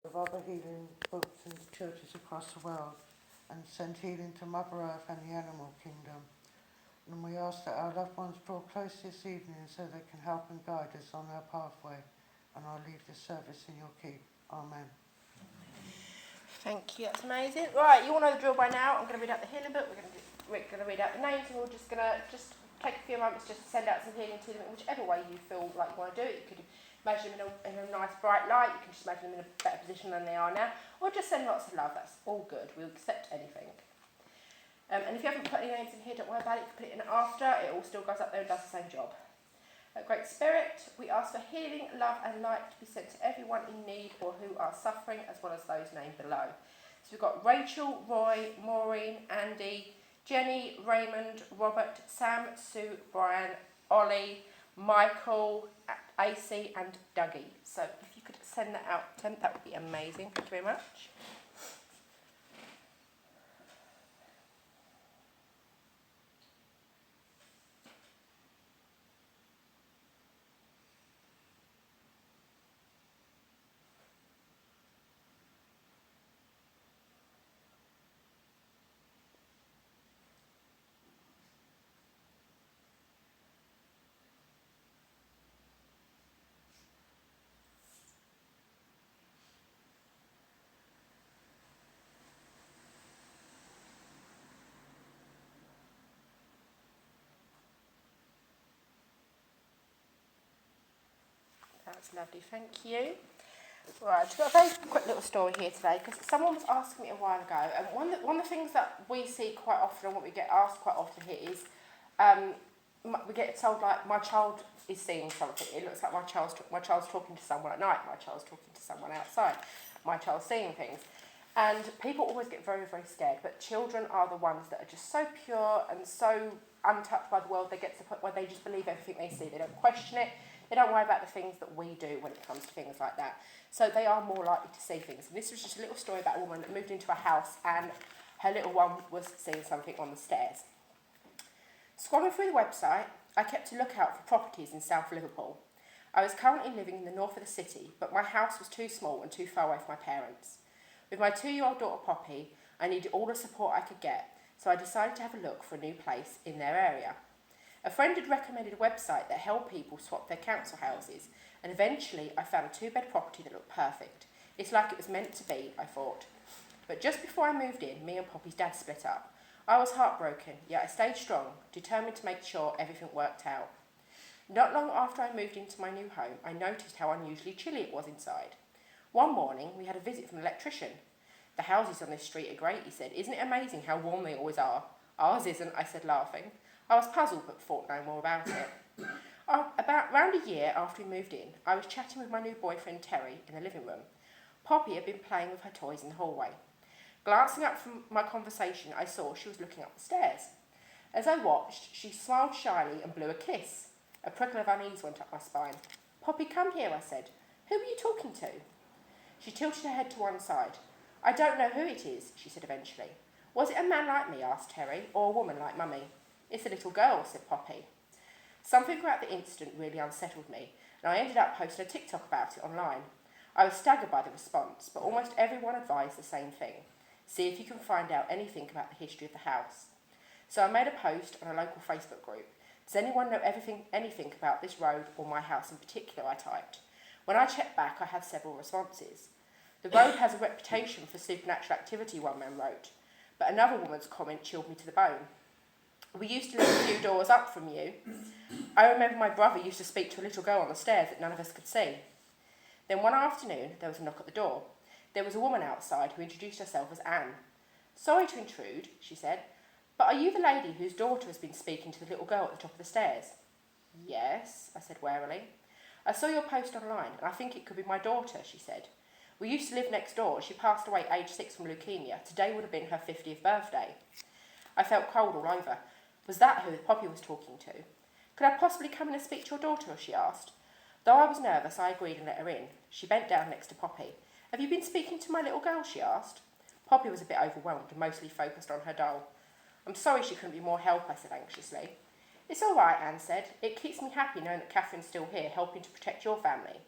of other healing books and churches across the world, and send healing to Mother Earth and the animal kingdom. And we ask that our loved ones draw close this evening so they can help and guide us on our pathway. And I'll leave this service in your keep. Amen. Thank you, that's amazing. Right, you all know the drill by now. I'm going to read out the healing book, we're going to read out the names, and we're just going to take a few moments just to send out some healing to them in whichever way you feel like you want to do it. You could imagine them in a nice bright light, you can just imagine them in a better position than they are now, or just send lots of love, that's all good, we'll accept anything. And if you haven't put any names in here, don't worry about it, you can put it in after, it all still goes up there and does the same job. Great Spirit, we ask for healing, love and light to be sent to everyone in need or who are suffering, as well as those named below. So we've got Rachel, Roy, Maureen, Andy, Jenny, Raymond, Robert, Sam, Sue, Brian, Ollie, Michael, AC and Dougie. So if you could send that out, Tim, that would be amazing. Thank you very much. That's lovely, thank you. Right, I've got a very quick little story here today because someone was asking me a while ago, and one of the things that we see quite often and what we get asked quite often here is we get told like my child is seeing something. It looks like my child's talking to someone at night, my child's talking to someone outside, my child's seeing things. And people always get very, very scared, but children are the ones that are just so pure and so untouched by the world, they get to the point where they just believe everything they see. They don't question it. They don't worry about the things that we do when it comes to things like that. So they are more likely to see things. And this was just a little story about a woman that moved into a house and her little one was seeing something on the stairs. Scrolling through the website, I kept a lookout for properties in South Liverpool. I was currently living in the north of the city, but my house was too small and too far away from my parents. With my 2-year-old daughter Poppy, I needed all the support I could get, so I decided to have a look for a new place in their area. A friend had recommended a website that helped people swap their council houses, and eventually I found a 2-bed property that looked perfect. It's like it was meant to be, I thought. But just before I moved in, me and Poppy's dad split up. I was heartbroken, yet I stayed strong, determined to make sure everything worked out. Not long after I moved into my new home, I noticed how unusually chilly it was inside. One morning, we had a visit from an electrician. The houses on this street are great, he said. Isn't it amazing how warm they always are? Ours isn't, I said, laughing. I was puzzled, but thought no more about it. Around a year after we moved in, I was chatting with my new boyfriend, Terry, in the living room. Poppy had been playing with her toys in the hallway. Glancing up from my conversation, I saw she was looking up the stairs. As I watched, she smiled shyly and blew a kiss. A prickle of unease went up my spine. Poppy, come here, I said. Who are you talking to? She tilted her head to one side. I don't know who it is, she said eventually. Was it a man like me, asked Terry, or a woman like Mummy? It's a little girl, said Poppy. Something about the incident really unsettled me, and I ended up posting a TikTok about it online. I was staggered by the response, but almost everyone advised the same thing. See if you can find out anything about the history of the house. So I made a post on a local Facebook group. Does anyone know anything about this road or my house in particular, I typed. When I checked back, I had several responses. The road has a reputation for supernatural activity, one man wrote, but another woman's comment chilled me to the bone. We used to live a few doors up from you. I remember my brother used to speak to a little girl on the stairs that none of us could see. Then one afternoon, there was a knock at the door. There was a woman outside who introduced herself as Anne. Sorry to intrude, she said, but are you the lady whose daughter has been speaking to the little girl at the top of the stairs? Yes, I said warily. I saw your post online, and I think it could be my daughter, she said. We used to live next door. She passed away aged 6 from leukemia. Today would have been her 50th birthday. I felt cold all over. Was that who Poppy was talking to? Could I possibly come in and speak to your daughter, she asked. Though I was nervous, I agreed and let her in. She bent down next to Poppy. Have you been speaking to my little girl, she asked. Poppy was a bit overwhelmed and mostly focused on her doll. I'm sorry she couldn't be more help, I said anxiously. It's all right, Anne said. It keeps me happy knowing that Catherine's still here, helping to protect your family.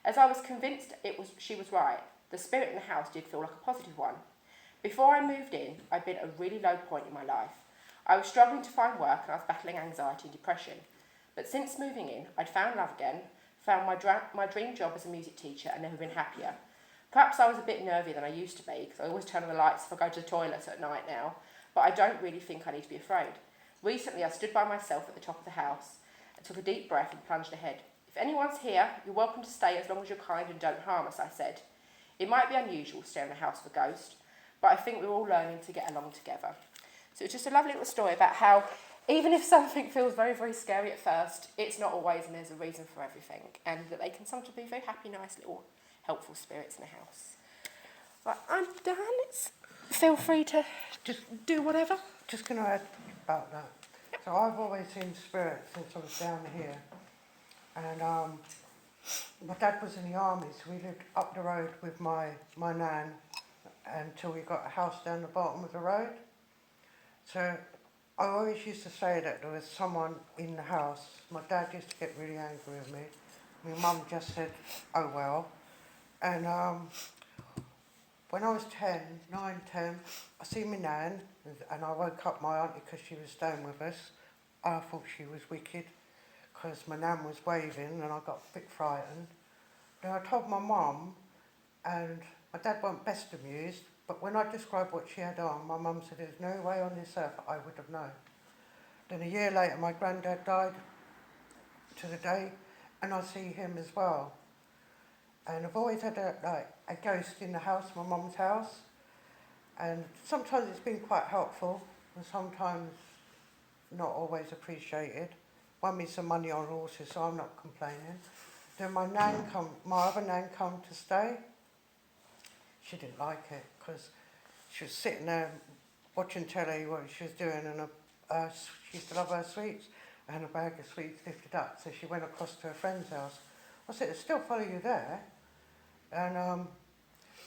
As I was convinced she was right, The spirit in the house did feel like a positive one. Before I moved in, I'd been at a really low point in my life. I was struggling to find work and I was battling anxiety and depression. But since moving in, I'd found love again, found my dream job as a music teacher and never been happier. Perhaps I was a bit nervy than I used to be, because I always turn on the lights if I go to the toilet at night now, but I don't really think I need to be afraid. Recently, I stood by myself at the top of the house and took a deep breath and plunged ahead. If anyone's here, you're welcome to stay as long as you're kind and don't harm us, I said. It might be unusual staring at a house of a ghost, but I think we're all learning to get along together. So it's just a lovely little story about how even if something feels very, very scary at first, it's not always, and there's a reason for everything, and that they can sometimes be very happy, nice little helpful spirits in the house. Right, I'm done. Feel free to just do whatever. Just going to add about that. So I've always seen spirits since I was down here. And my dad was in the army, so we lived up the road with my nan until we got a house down the bottom of the road. So I always used to say that there was someone in the house. My dad used to get really angry with me. My mum just said, oh well. And when I was 9, 10, I seen my nan, and I woke up my auntie because she was staying with us. I thought she was wicked, because my nan was waving, and I got a bit frightened. Then I told my mum, and my dad wasn't best amused, but when I described what she had on, my mum said, there's no way on this earth I would have known. Then a year later, my granddad died to the day, and I see him as well. And I've always had a ghost in the house, my mum's house. And sometimes it's been quite helpful, and sometimes not always appreciated. Won me some money on horses, so I'm not complaining. Then my other nan come to stay. She didn't like it, because she was sitting there watching telly, what she was doing, and she used to love her sweets, and a bag of sweets lifted up, so she went across to her friend's house. I said, "It'll still follow you there." And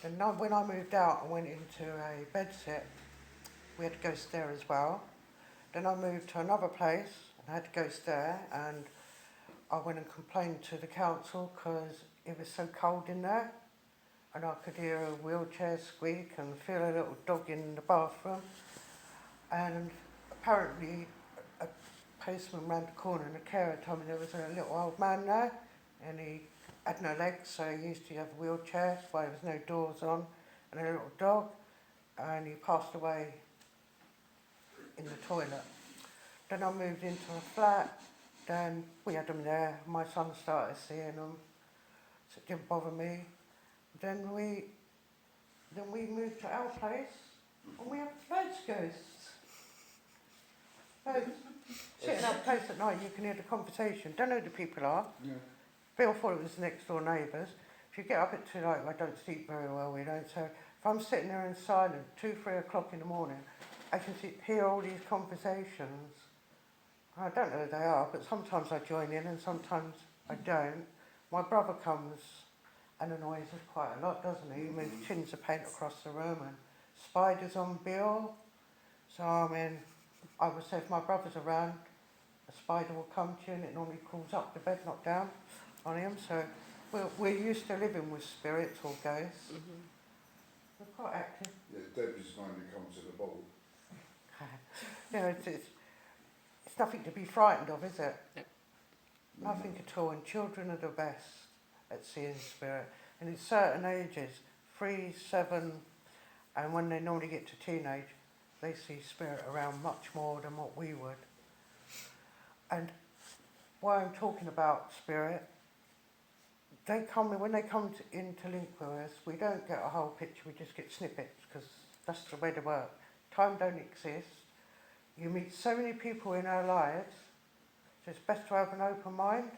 then when I moved out and went into a bedsit, we had a ghost there as well. Then I moved to another place and I had a ghost there, and I went and complained to the council because it was so cold in there, and I could hear a wheelchair squeak and feel a little dog in the bathroom. And apparently a postman round the corner and a carer told me there was a little old man there, and he had no legs, so he used to have a wheelchair, so there was no doors on, and a little dog, and he passed away in the toilet. Then I moved into a flat, then we had them there, my son started seeing them, so it didn't bother me. Then we moved to our place, and we have loads of ghosts. Loads. Sitting in our place at night, you can hear the conversation. Don't know who the people are. Yeah. Bill thought it was the next door neighbours. If you get up at 2 I don't sleep very well, we don't. So if I'm sitting there in silence, 2, 3 o'clock in the morning, I can hear all these conversations. I don't know who they are, but sometimes I join in and sometimes I don't. My brother comes and annoys us quite a lot, doesn't he? He moves tins of paint across the room and spiders on Bill. So I mean, I would say if my brother's around, a spider will come to you and it normally crawls up the bed, not down on him. So we're used to living with spirits or ghosts. Mm-hmm. We're quite active. Yeah, Debbie's finally come to the ball. You know, it's nothing to be frightened of, is it? No. Nothing at all. And children are the best at seeing spirit. And at certain ages, 3, 7, and when they normally get to teenage, they see spirit around much more than what we would. And why I'm talking about spirit, when they come into link with us, we don't get a whole picture, we just get snippets, because that's the way they work. Time don't exist. You meet so many people in our lives, so it's best to have an open mind,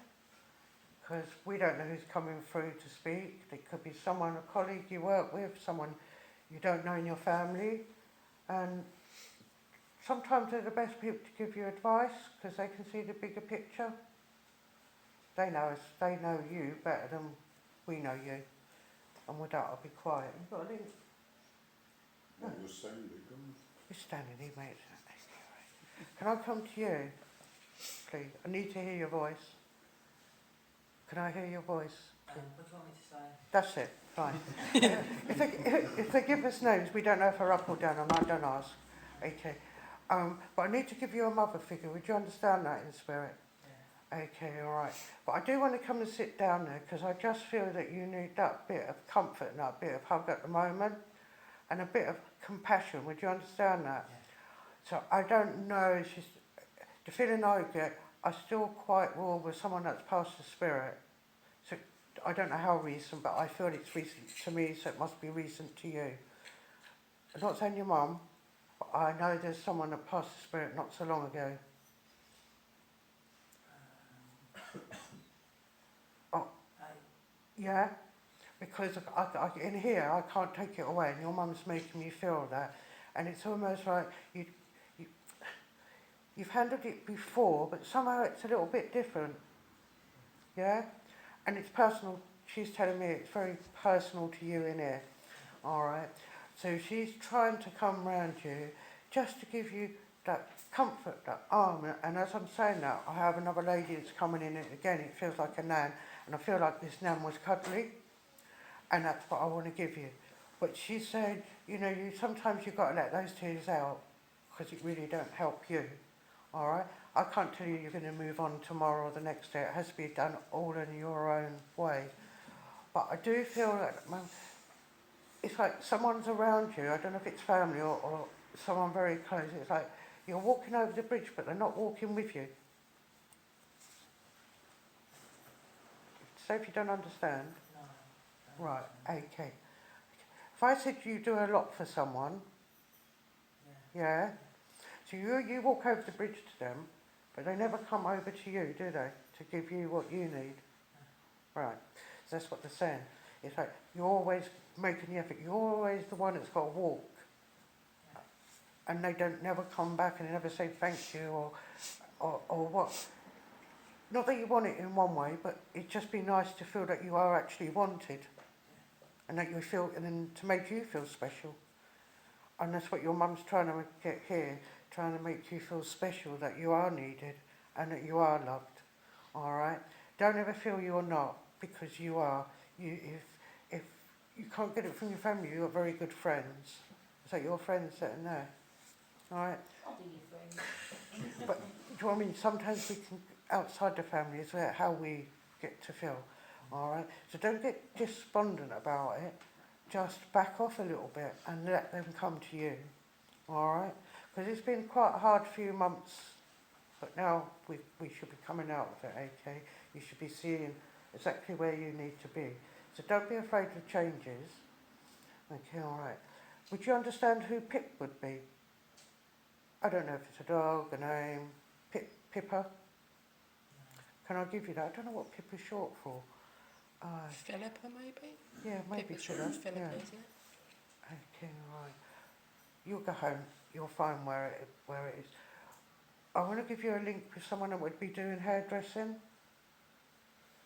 because we don't know who's coming through to speak. It could be someone, a colleague you work with, someone you don't know in your family, and sometimes they're the best people to give you advice, because they can see the bigger picture. They know us, they know you better than we know you. And with that, I'll be quiet. You've got a link? No. You're standing, You're standing here, mate. Can I come to you, please? I need to hear your voice. Can I hear your voice? What do you want me to say? That's it, fine. If they give us names, we don't know if they're up or down, and I don't ask. Okay. But I need to give you a mother figure. Would you understand that in spirit? Yeah. Okay, all right. But I do want to come and sit down there because I just feel that you need that bit of comfort and that bit of hug at the moment and a bit of compassion. Would you understand that? Yeah. So I don't know. It's just, the feeling I get, I'm still quite raw with someone that's passed the spirit. So I don't know how recent, but I feel it's recent to me, so it must be recent to you. I'm not saying your mum, but I know there's someone that passed the spirit not so long ago. Oh, yeah? Because in here, I can't take it away, and your mum's making me feel that. And it's almost like you've handled it before, but somehow it's a little bit different. Yeah? And it's personal. She's telling me it's very personal to you in here. All right? So she's trying to come round you just to give you that comfort, that arm. And as I'm saying that, I have another lady that's coming in. Again, it feels like a nan. And I feel like this nan was cuddly. And that's what I want to give you. But she's saying, you know, sometimes you've got to let those tears out because it really don't help you. All right? I can't tell you you're going to move on tomorrow or the next day. It has to be done all in your own way. But I do feel like it's like someone's around you. I don't know if it's family or someone very close. It's like you're walking over the bridge, but they're not walking with you. So if you don't understand, No. right, okay. If I said you do a lot for someone, yeah? So you walk over the bridge to them, but they never come over to you, do they? To give you what you need. Right. So that's what they're saying. It's like you're always making the effort. You're always the one that's got to walk. And they don't never come back and they never say thank you or what. Not that you want it in one way, but it'd just be nice to feel that you are actually wanted. And that you feel, and then to make you feel special. And that's what your mum's trying to get here, trying to make you feel special, that you are needed and that you are loved. All right? Don't ever feel you're not, because you are. If you can't get it from your family, you've got very good friends. So your friends sitting there. All right? I'll be your friend. But do you know what I mean? Sometimes we can, outside the family, is how we get to feel. All right? So don't get despondent about it. Just back off a little bit and let them come to you. All right? Because it's been quite a hard few months, but now we should be coming out of it, okay? You should be seeing exactly where you need to be. So don't be afraid of changes. Okay, all right. Would you understand who Pip would be? I don't know if it's a dog, a name. Pippa? Can I give you that? I don't know what Pip is short for. Philippa, maybe? Yeah, maybe Pippa's short for Philippa, yeah. isn't it? Okay, right. You'll go home. You'll find where it is. I want to give you a link with someone that would be doing hairdressing.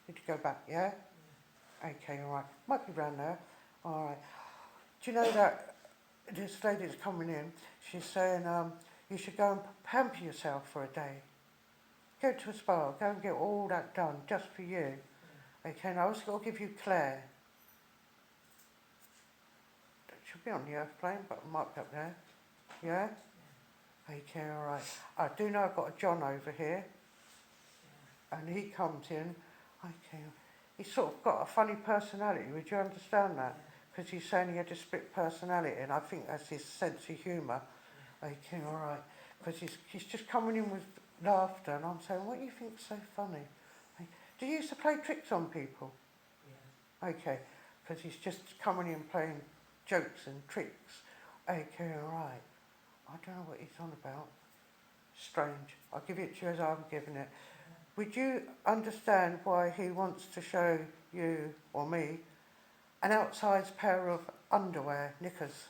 Need to go back, yeah? Okay, all right. Might be round there. All right. Do you know that this lady that's coming in, she's saying you should go and pamper yourself for a day. Go to a spa, go and get all that done just for you. Okay, and I also got to give you Claire. That should be on the earth plane, but it might be up there. Yeah? Okay, all right. I do know I've got a John over here, and he comes in. Okay, he's sort of got a funny personality. Would you understand that? Because he's saying he had a split personality, and I think that's his sense of humour. Okay, all right. Because he's just coming in with laughter, and I'm saying, what do you think's so funny? Do you used to play tricks on people? Yeah. Okay, because he's just coming in playing jokes and tricks. Okay, all right. I don't know what he's on about. Strange. I'll give it to you as I'm giving it. Would you understand why he wants to show you, or me, an outsized pair of underwear, knickers?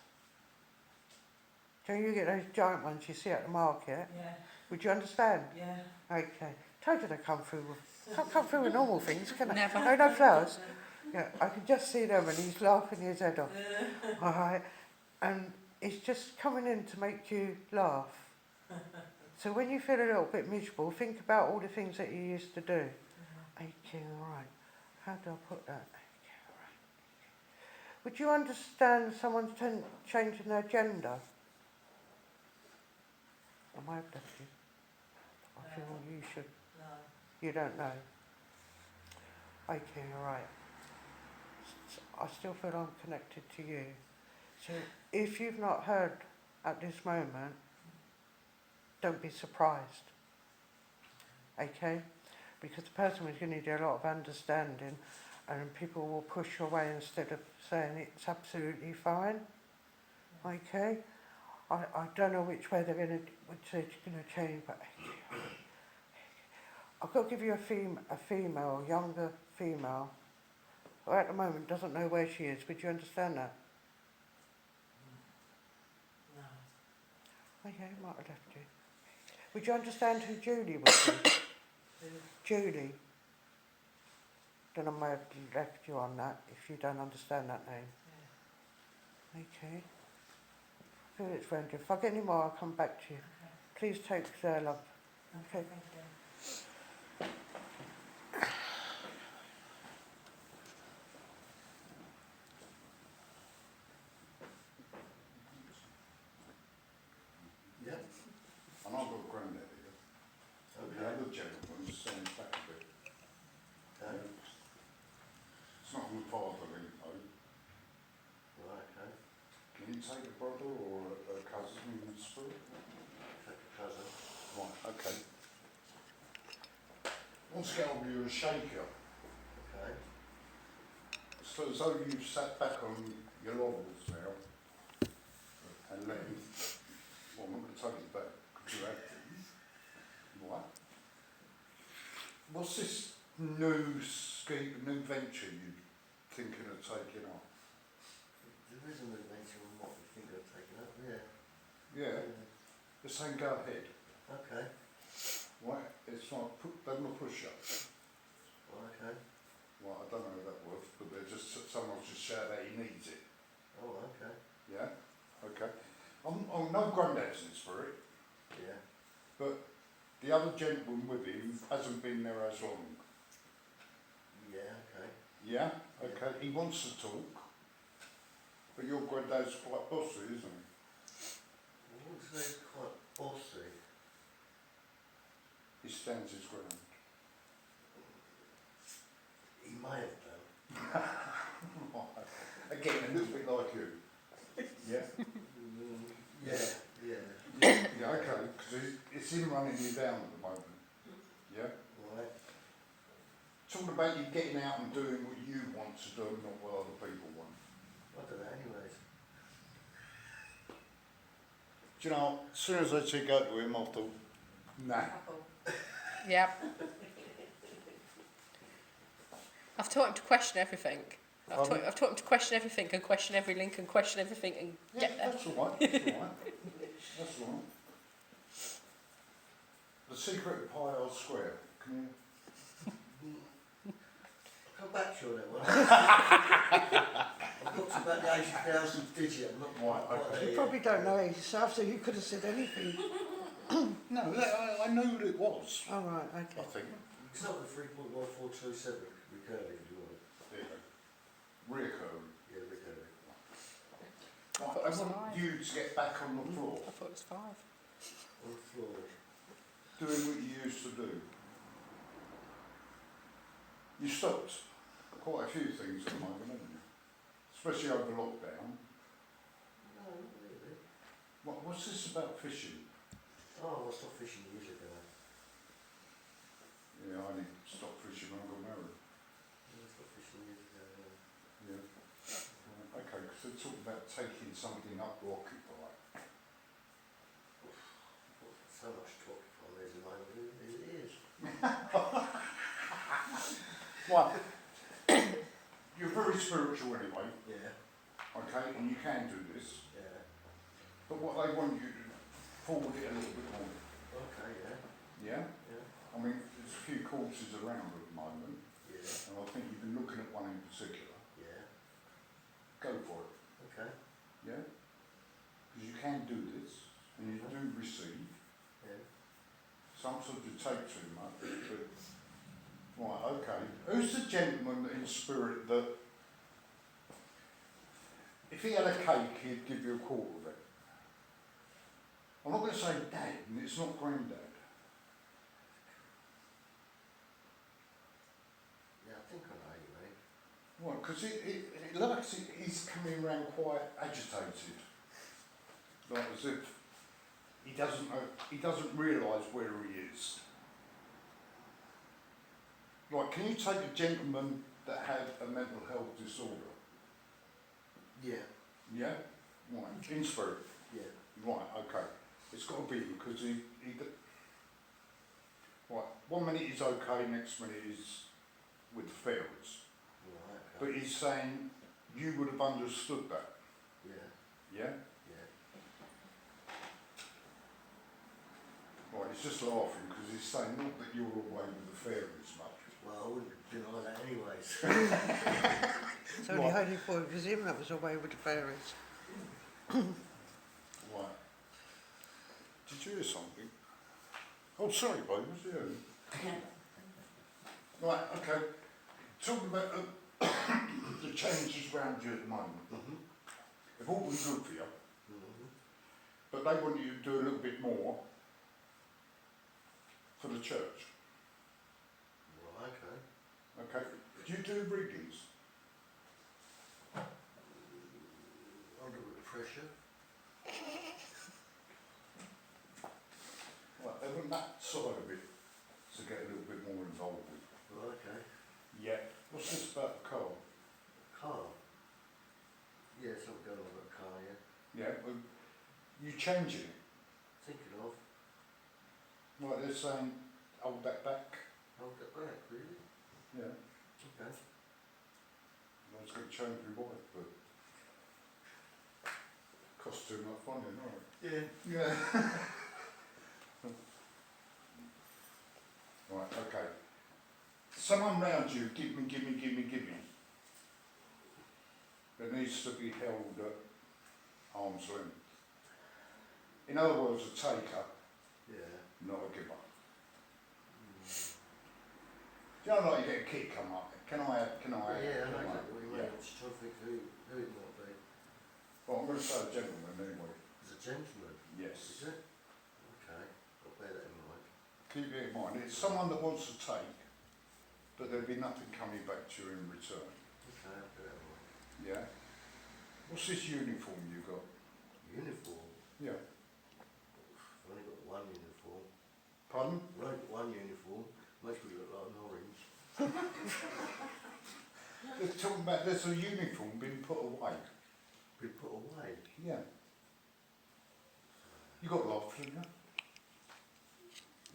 Do you get those giant ones you see at the market? Yeah. Would you understand? Yeah. Okay. Told you they can't come through with normal things, can I? Never. No flowers. Yeah, I can just see them and he's laughing his head off. All right. And it's just coming in to make you laugh. So when you feel a little bit miserable, think about all the things that you used to do. Okay, all right. how do I put that? Would you understand someone's changing their gender? I might have left you. I feel you should. No. You don't know. Okay, all right. I still feel I'm connected to you. So if you've not heard at this moment, don't be surprised. Okay? Because the person is going to need a lot of understanding, and people will push away instead of saying it's absolutely fine. Okay? I don't know which way they're going to change, but I've got to give you a female, younger female, who at the moment doesn't know where she is. Would you understand that? No. Okay, might have left you. Would you understand who Julie was? Julie. Then I may have left you on that if you don't understand that name. Yeah. Okay. I feel it's friendly. If I get any more, I'll come back to you. Okay. Please take care, love. Okay. Thank you. Yeah. And I've got granddad here. The other gentleman's standing back a bit. Okay. It's not my father-in law. Right, okay. Can you take a brother or a cousin in the spirit? Take a cousin. Right, okay. Let's get over you and shake you. Okay. So as though you've sat back on your laurels now and let him, well, I'm not going to take it back because you had them. What? What's this new scheme, new venture you're thinking of taking on? There is an adventure on what we think of taking up, yeah. Yeah, just saying go ahead. Okay. Right, it's like they're not push-up. Right, okay. Well, I don't know how that works, but they're just, someone's just shouted that he needs it. Oh, okay. Yeah? Okay. I'm no granddad's in spirit, Yeah. but the other gentleman with him hasn't been there as long. Yeah, okay. Yeah? Okay. He wants to talk, but your granddad's quite bossy, isn't he? I wouldn't say it's quite bossy. He stands his ground. He may have done. Again, a little bit like you. Yeah? Yeah, yeah. Yeah, okay, because it's him running you down at the moment. Yeah? Right. Talking about you getting out and doing what you want to do and not what other people want. I don't know, anyways. Do you know, as soon as I said go to him, I thought, nah. Yep. I've taught him to question everything. I've taught him to question everything and question every link and question everything and Yeah, get there. that's all right, that's all right. That's all right. The secret of Pi R Square, can you? Come back to you on that one. I've got to about the 80,000 digit. I'm not Right, quite okay. there You yet. probably don't know it yourself, so you could have said anything. No, I knew what it was, All right, I okay. think. It's not the 3.1427 recurring, if you want it. There you go. Reoccurring. Yeah, recurring. Right, I want you to get back on the floor, I thought it was 5. On the floor. doing what you used to do. You stopped quite a few things at the moment, haven't you? Especially over lockdown. No, not really. What's this about fishing? Oh, I stopped fishing years ago. Yeah, I only stopped fishing when I got married. I stopped fishing years ago, Yeah. Okay, because they're talking about taking something up to occupy. So much to occupy there at the moment, as it is. Well, you're very spiritual anyway, Yeah, okay, and you can do this, yeah. but what they want you to forward it a little bit more. Okay, yeah, Yeah? yeah, I mean, there's a few courses around at the moment, yeah, and I think you've been looking at one in particular. yeah. Go for it, Okay, yeah? Because you can do this, and you do receive. yeah. Sometimes you take too much, but Right, okay. Who's the gentleman in spirit that, if he had a cake, he'd give you a quarter of it? I'm not going to say dad, and it's not granddad. Yeah, I think I know you, mate. Right, because it looks, he's coming around quite agitated. Like as if he doesn't realise where he is. Right, can you take a gentleman that had a mental health disorder? Yeah, Yeah? Right, in spirit? yeah. Right, okay. It's got to be because right, 1 minute he's okay, next minute he's with the fairies. Right, okay. But he's saying you would have understood that, Yeah, yeah? yeah. Right, he's just laughing because he's saying not that you're away with the fairies much. Well, I wouldn't deny that anyways. It's only Holy Boy, it was him that was away with the fairies. Right. Did you hear something? Oh, sorry, babe, was it you? Right, okay. Talking about the changes around you at the moment. Mm-hmm. They've all been good for you, Mm-hmm. but they want you to do a little bit more for the church. Right, okay. Okay. Do you do readings? Under a bit of pressure. Right, they want that side of it to get a little bit more involved with. Right, okay. Yeah. What's this about the car? Car. Yeah, something going on about a car, yeah. Yeah, well, you changing it. Thinking of. Right, they're saying hold that back. Hold that back, really? Yeah. Okay. I was going to change my wife, but costs too much money, right? Yeah. Yeah. Right, okay. Someone round you, give me. That needs to be held at arm's length. In other words, a taker, Yeah. not a giver. Mm. Do you know, like you get a kid come up, can I have? Yeah, I know exactly what you mean. Yeah. I'm just trying to think who it might be. Well, I'm going to say a gentleman anyway. It's a gentleman. Yes. Is it? Okay. I'll bear that in mind. Keep it in mind. It's someone that wants to take, but there'll be nothing coming back to you in return. Okay, I'll bear that in mind. Yeah? What's this uniform you got? Uniform? Yeah. I've only got one uniform. Pardon? I've only got one uniform. Makes me look like an orange. They're talking about there's a uniform being put away. Been put away. Yeah. You got lots, haven't you?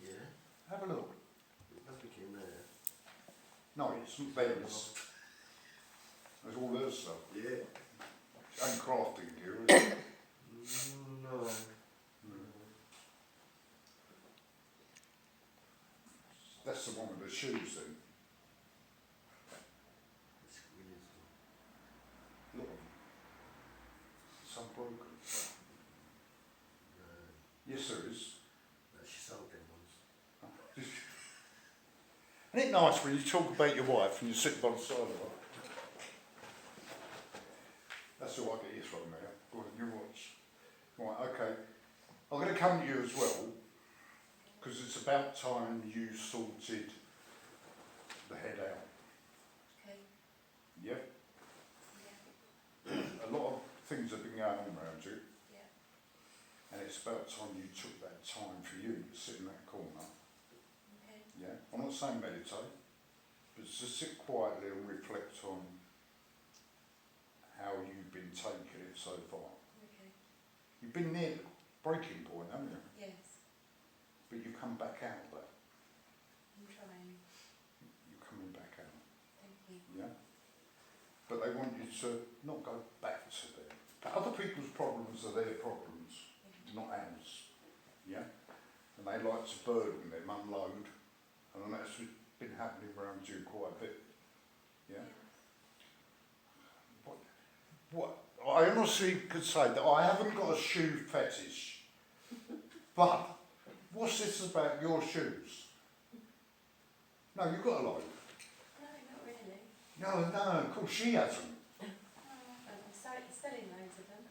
Yeah. Have a look. There's nothing in there. No, it's not theirs. There's all their stuff. Yeah. And crafting gear, isn't it? No. That's the one with the shoes then. It's uniform. Look at them. Some broken. No. Yes, there is. No, she sold them ones. Isn't it nice when you talk about your wife and you sit by the side of her? That's all I get you from now. Go on, you watch. Right, okay. I'm going to come to you as well, because it's about time you sorted the head out. Okay. Yeah? Yeah. A lot of things have been going on around you, Yeah. and it's about time you took that time for you to sit in that corner. Okay. Yeah? I'm not saying meditate, but just sit quietly and reflect on how you've been taking it so far. Okay. You've been near the breaking point, haven't you? Yes. But you come back out there. I'm trying. You're coming back out. Thank you. Yeah? But they want you to not go back to them. Other people's problems are their problems, not ours. Yeah? And they like to burden them, unload. And that's been happening around you quite a bit. Yeah? What? I honestly could say that I haven't got a shoe fetish. But what's this about your shoes? No, you've got a load. No, not really. No, of course she hasn't. I'm selling loads of them.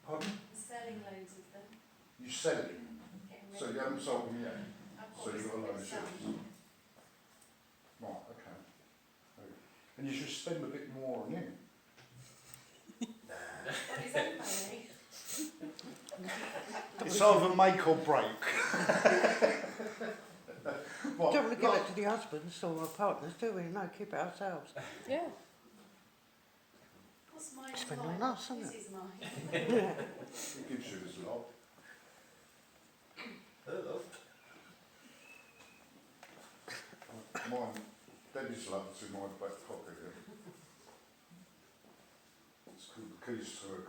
Pardon? I'm selling loads of them. You sell it, Getting rid so of you haven't sold them yet. I've So you've got a load of some. shares. Right, okay. And you should spend a bit more on him. What is that money? It's either make or break. We don't want to give it to the husbands or our partners, do we? No, keep it ourselves. Yeah. What's mine? Spend mine? on us, isn't This it? is mine. It gives you this lot. Hello. Mine, Debbie's love's in my back pocket here. It's called the keys to her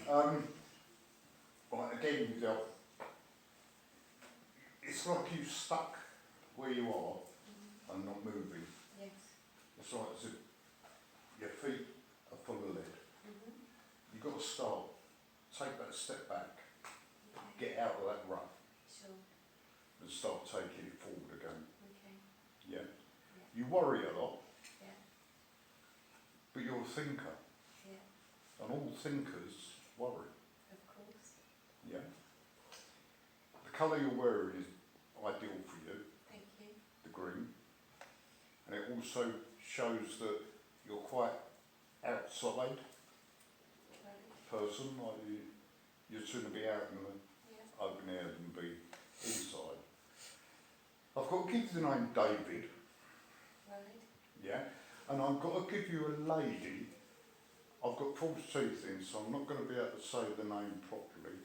car. Right, again, with your, it's like you're stuck where you are and not moving. Yes. It's like as if your feet are full of lead. You've got to start, take that step back, Okay. get out of that rut Sure. and start taking it forward again. Okay. Yeah? You worry a lot, Yeah. but you're a thinker. Yeah. And all thinkers worry. Of course. Yeah? The colour you're wearing is ideal for you, Thank you. the green. And it also shows that you're quite outside Right. person, like you'd sooner be out in the Yeah. open air than be inside. I've got to give you the name David, Right. yeah? And I've got to give you a lady. I've got false teeth in, so I'm not going to be able to say the name properly.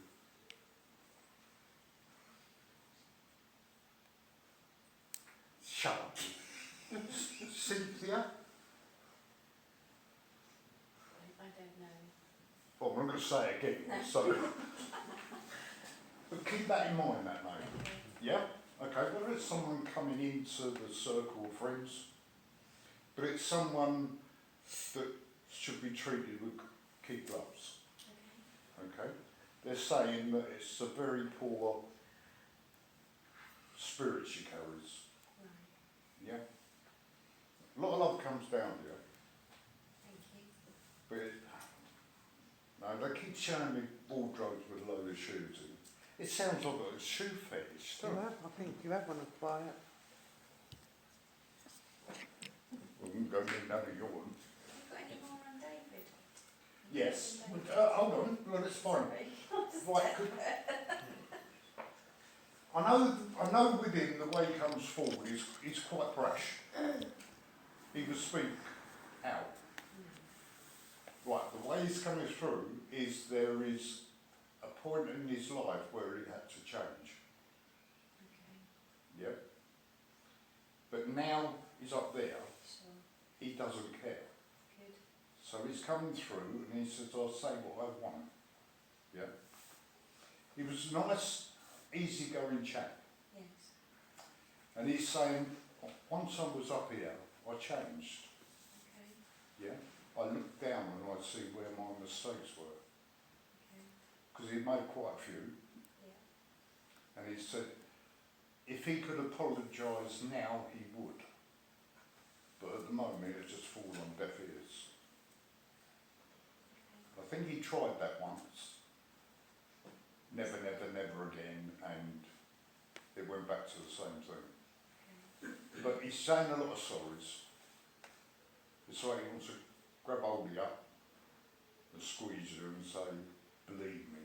Shut up. Cynthia? I don't know. Well, I'm not going to say it again, so... But keep that in mind, that name. Okay. Yeah? Okay, whether it's someone coming into the circle of friends, but it's someone that should be treated with kid gloves. Okay. Okay? They're saying that it's a very poor spirit she carries. Right. Yeah? A lot of love comes down to you, Thank you. but no, they keep showing me wardrobes with a load of shoes in. It sounds like a shoe fetish, You doesn't it? have, I think you have one of quiet. We wouldn't go near none of yours. Have you got any more on David? Yes. David. Hold on, well, that's fine. Sorry. Right, I know with him the way he comes forward he's quite brash. He will speak out. Right, the way he's coming through is there is a point in his life where he had to change. Okay. Yeah? But now he's up there, Sure. he doesn't care. Good. So he's coming through and he says, I'll say what I want. Yeah? He was a nice, easygoing chap. Yes. And he's saying, once I was up here, I changed. Okay. Yeah? I looked down and I see where my mistakes were. Okay. Because he'd made quite a few. Yeah. And he said, if he could apologise now, he would. But at the moment, it's just fallen on deaf ears. I think he tried that once. Never, never, never again. And it went back to the same thing. Okay. But he's saying a lot of sorries. It's like he wants to grab hold of you and squeeze you and say, believe me.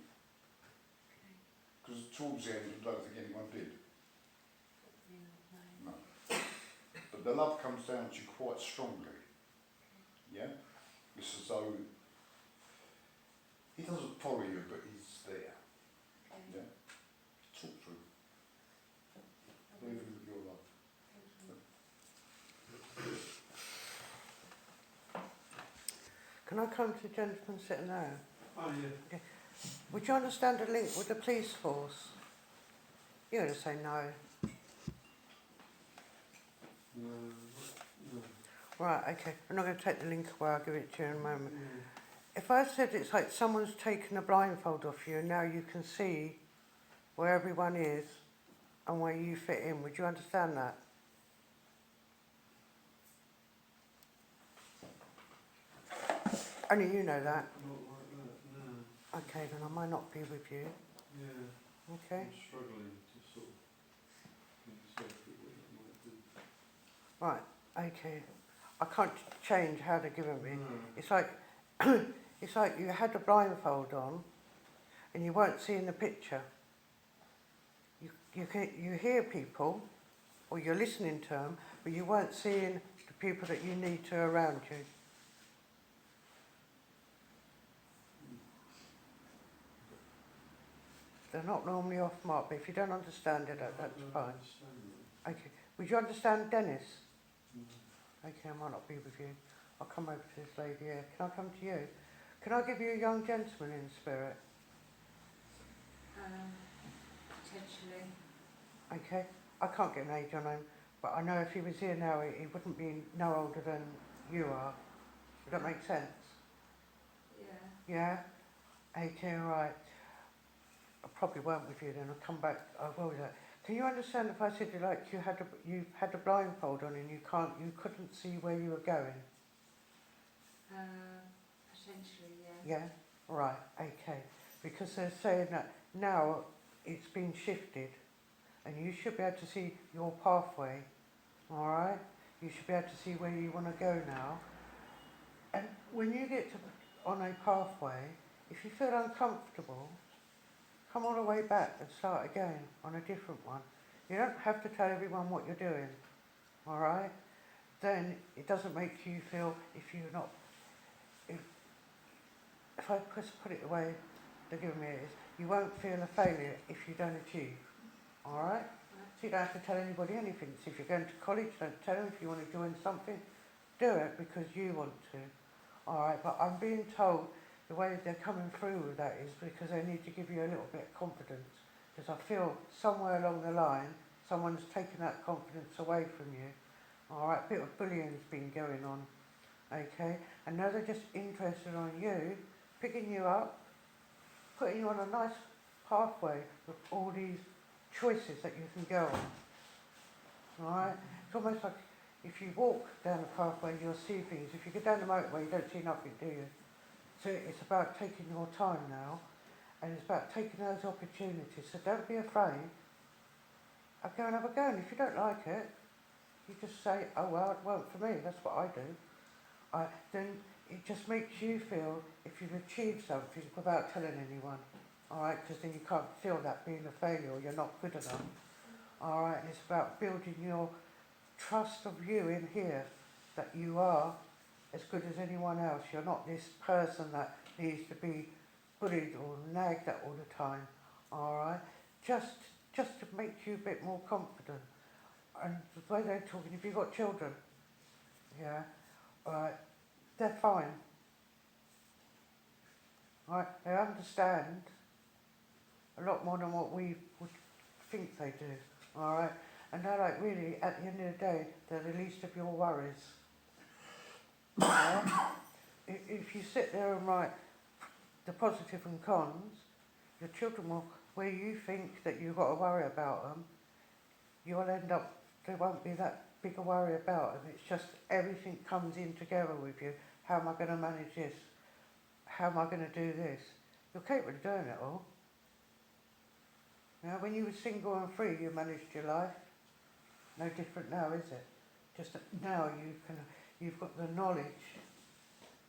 Okay. Because towards the end, I don't think anyone did. No. No. But the love comes down to you quite strongly. Yeah? It's as though he doesn't follow you, but he's there. Okay. Yeah? Talk to him. I will. Leave him with your love. Thank you. Can I come to the gentleman sitting there? Oh, yeah. Would you understand a link with the police force? You're going to say no. No. Right, okay. I'm not going to take the link away. I'll give it to you in a moment. If I said it's like someone's taken a blindfold off you and now you can see where everyone is and where you fit in, would you understand that? Only you know that. Not like that, no. Okay, then I might not be with you. Yeah. Okay? I'm struggling to sort of interpret what that might be. Right, okay. I can't change how they're giving me. No. It's like it's like you had a blindfold on and you weren't seeing the picture. You hear people or you're listening to them, but you weren't seeing the people that you need to around you. They're not normally off mark, but if you don't understand it, that's I don't fine. understand that. Okay. Would you understand Dennis? No. Okay, I might not be with you. I'll come over to this lady here. Can I come to you? Can I give you a young gentleman in spirit? Potentially. Okay. I can't get an age on him, but I know if he was here now, he wouldn't be no older than you are. Does that make sense? Yeah. Yeah? Okay, right. I probably won't with you then. I'll come back. I will do that. Can you understand if I said like you had a blindfold on and you couldn't see where you were going? Potentially, yeah. Yeah? Right, okay. Because they're saying that now it's been shifted and you should be able to see your pathway, alright? You should be able to see where you want to go now. And when you get on a pathway, if you feel uncomfortable, come all the way back and start again on a different one. You don't have to tell everyone what you're doing, alright? Then it doesn't make you feel, if I put it the way they're giving me it is, you won't feel a failure if you don't achieve, alright? So you don't have to tell anybody anything. So if you're going to college, don't tell them. If you want to join something, do it because you want to, alright? But I'm being told the way they're coming through with that is because they need to give you a little bit of confidence. Because I feel somewhere along the line, someone's taken that confidence away from you. Alright, a bit of bullying's been going on. Okay? And now they're just interested on you, picking you up, putting you on a nice pathway with all these choices that you can go on. Alright? It's almost like if you walk down the pathway, you'll see things. If you go down the motorway, you don't see nothing, do you? So it's about taking your time now, and it's about taking those opportunities. So don't be afraid. I'll go and have a go, and if you don't like it, you just say, oh well, it weren't for me, that's what I do. Then it just makes you feel if you've achieved something without telling anyone. Alright, because then you can't feel that being a failure or you're not good enough. Alright, and it's about building your trust of you in here, that you are as good as anyone else. You're not this person that needs to be bullied or nagged at all the time. Alright? Just to make you a bit more confident. And the way they're talking, if you've got children, yeah, alright, they're fine. Alright, they understand a lot more than what we would think they do. Alright? And they're like, really, at the end of the day, they're the least of your worries. Yeah? If you sit there and write the positive and cons, your children will, where you think that you've got to worry about them, you'll end up, there won't be that big a worry about them. It's just everything comes in together with you. How am I going to manage this? How am I going to do this? You're capable of doing it all. Now, when you were single and free, you managed your life. No different now, is it? Just that now you've got the knowledge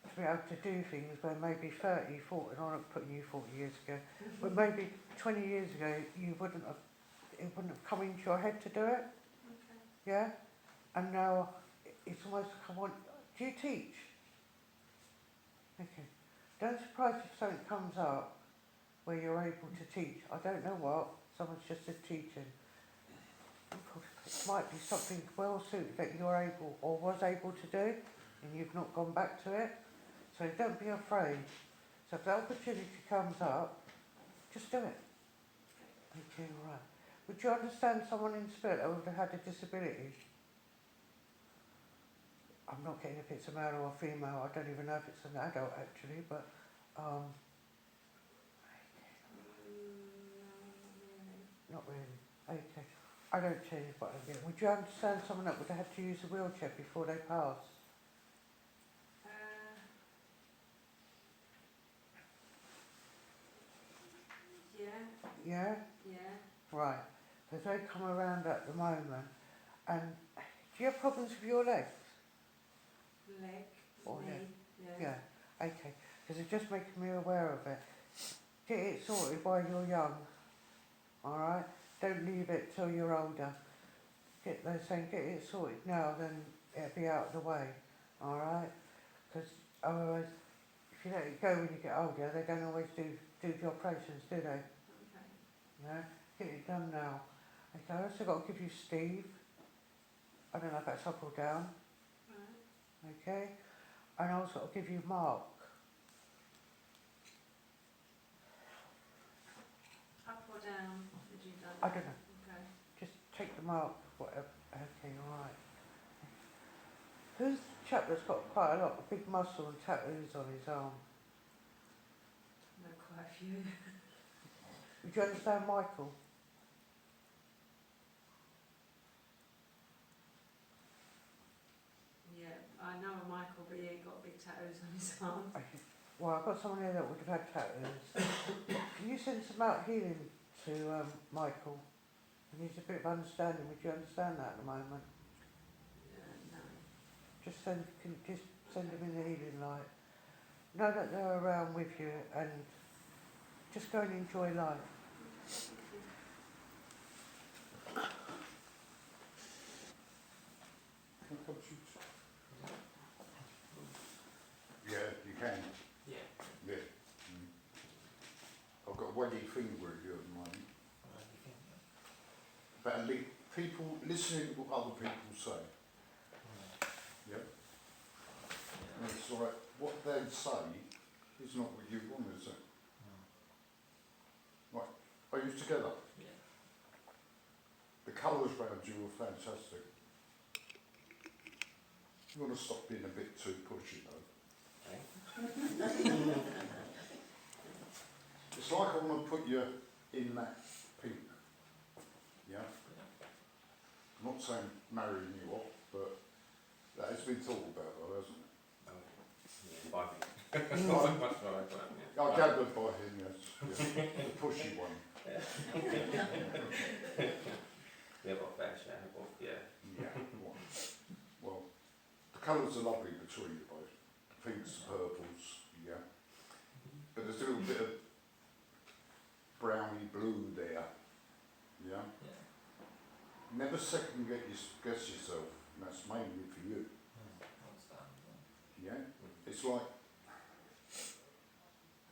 to be able to do things where maybe 30, 40, I'm not putting you 40 years ago, but maybe 20 years ago it wouldn't have come into your head to do it. Okay. Yeah? And now it's almost like do you teach? Okay. Don't surprise if something comes up where you're able to teach. I don't know what, someone's just said teaching. It might be something well suited that you're able or was able to do and you've not gone back to it. So don't be afraid. So if the opportunity comes up, just do it. Okay, right. Would you understand someone in spirit that would have had a disability? I'm not getting if it's a male or a female. I don't even know if it's an adult actually, but not really. Okay. I don't change what I get. Would you understand someone that would have had to use a wheelchair before they passed? Yeah? Yeah. Right. Because they come around at the moment. And do you have problems with your legs? Leg. Or knee. head? Yeah. Yeah. Okay. Because it's just making me aware of it. Get it sorted while you're young. Alright? Don't leave it till you're older. They're saying get it sorted now, then it'll be out of the way. Alright? Because otherwise, if you let it go when you get older, they don't always do the operations, do they? Okay. Yeah? Get it done now. Okay, I also got to give you Steve. I don't know if that's up or down. Right. Okay? And I also got to give you Mark. Up or down? Did you done? I don't know. Okay. Just take the mark, whatever. Okay, alright. Who's the chap that's got quite a lot of big muscle and tattoos on his arm? No, quite a few. Do you understand Michael? Yeah, I know a Michael, but he ain't got big tattoos on his arm. Well, I've got someone here that would have had tattoos. Can you send some out healing to Michael? He needs a bit of understanding. Would you understand that at the moment? No. Just send him in the healing light. Know that they're around with you and just go and enjoy life. Can I come to you? Yeah, you can. Yeah. Yeah. I've got a waggy finger with you at the moment. But at least people listening to what other people say. Yep. And it's like what they say is not what you want, is it? Right. Are you together? Yeah. The colours around you are fantastic. You want to stop being a bit too pushy though. It's like I want to put you in that pink. Yeah? I'm not saying marrying you off, but that has been thought about though, hasn't it? Yeah, by me. Much more like that, yeah. I gathered by him, yes. Yeah. The pushy one. Yeah, but fair share, but yeah. Yeah. Well, the colours are lovely between you both. The pinks, the purples, yeah. But there's a little bit of browny blue there, yeah. Yeah. Never second guess yourself, and that's mainly for you, Understandable. yeah. It's like,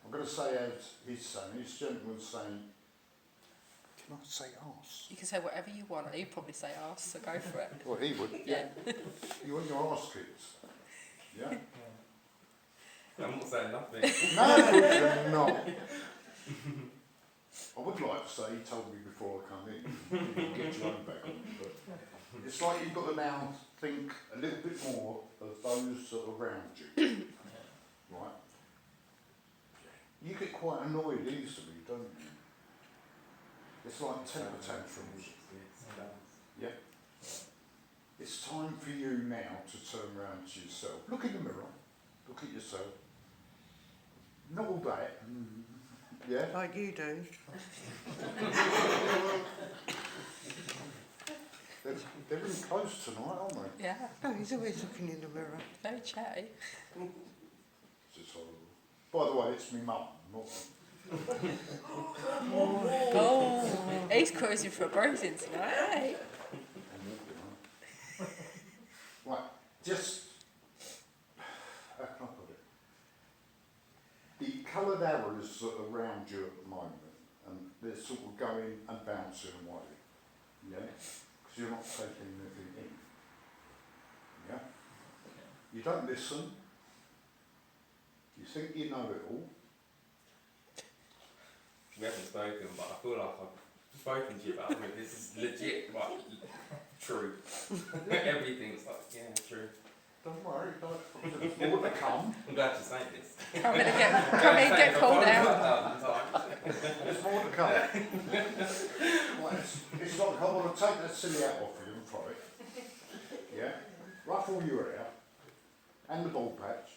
I'm going to say as he's saying, this gentleman's saying, can I say arse? You can say whatever you want, and he'd probably say arse, so go for it. Well, he would, yeah. You want your arse kicked, yeah? I'm not saying nothing. No, you're not. I would like to say he told me before I come in, you can get your own back on, but it's like you've got to now think a little bit more of those that are around you, right? You get quite annoyed easily, don't you? It's like temper tantrums. Yeah? It's time for you now to turn around to yourself. Look in the mirror. Look at yourself. Not all that. Yeah? Like you do. They're really close tonight, aren't they? Yeah, No, he's always looking in the mirror. very chatty. It's just horrible. By the way, it's me mum, not Oh, he's cruising for a bruising tonight, eh? Right, just, how can I put it? The coloured arrows that are around you at the moment, and they're sort of going and bouncing away, yeah? Because you're not taking anything in, yeah? You don't listen, you think you know it all. We haven't spoken, but I feel like I've spoken to you about it. This is legit, like, true. Everything's like, yeah, true. Don't worry, there's more to come. I'm glad you're saying this. Come in and get called out. There's more to come. Well, it's like I want to take that silly hat off you and throw it. Yeah? Ruffle your hair. And the bald patch.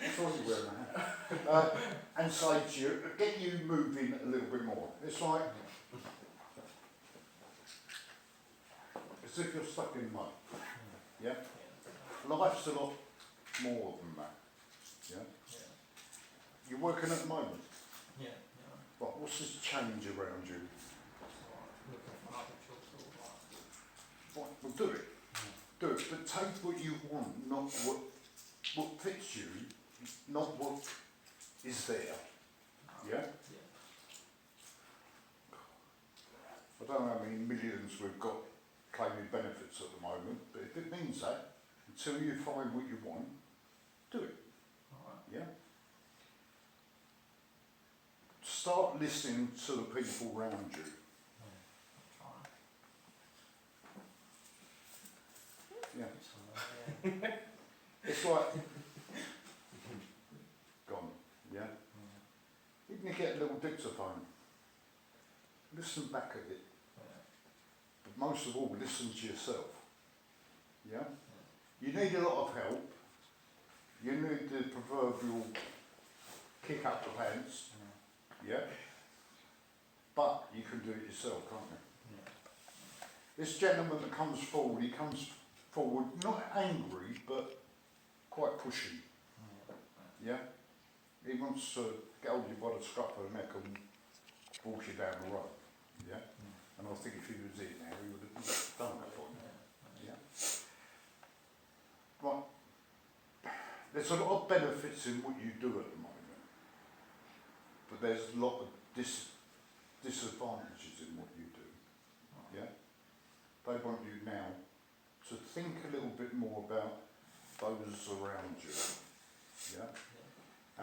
That's what you wear in the and say to you, get you moving a little bit more. It's like, as if you're stuck in mud. Yeah? Life's a lot more than that. Yeah? You're working at the moment. Yeah. Right, what's this change around you? Right, well, do it. Do it, but take what you want, not what fits you, not what is there. Yeah? I don't know how many millions we've got claiming benefits at the moment, but if it means that, until you find what you want, do it. Yeah? Start listening to the people around you. Yeah. It's like, gone, yeah? Even you get a little dictaphone, listen back at it. But most of all, listen to yourself. Yeah? You need a lot of help. You need the proverbial kick up the pants. Yeah? But you can do it yourself, can't you? This gentleman that comes forward, he comes forward not angry, but quite pushy. Yeah? He wants to get hold of you by the scruff of the neck and walk you down the road. Yeah? And I think if he was here now, he would have done that for you. Yeah? Right. There's a lot of benefits in what you do at the moment, but there's a lot of disadvantages in what you do. Yeah? They want you now to think a little bit more about those around you. Yeah?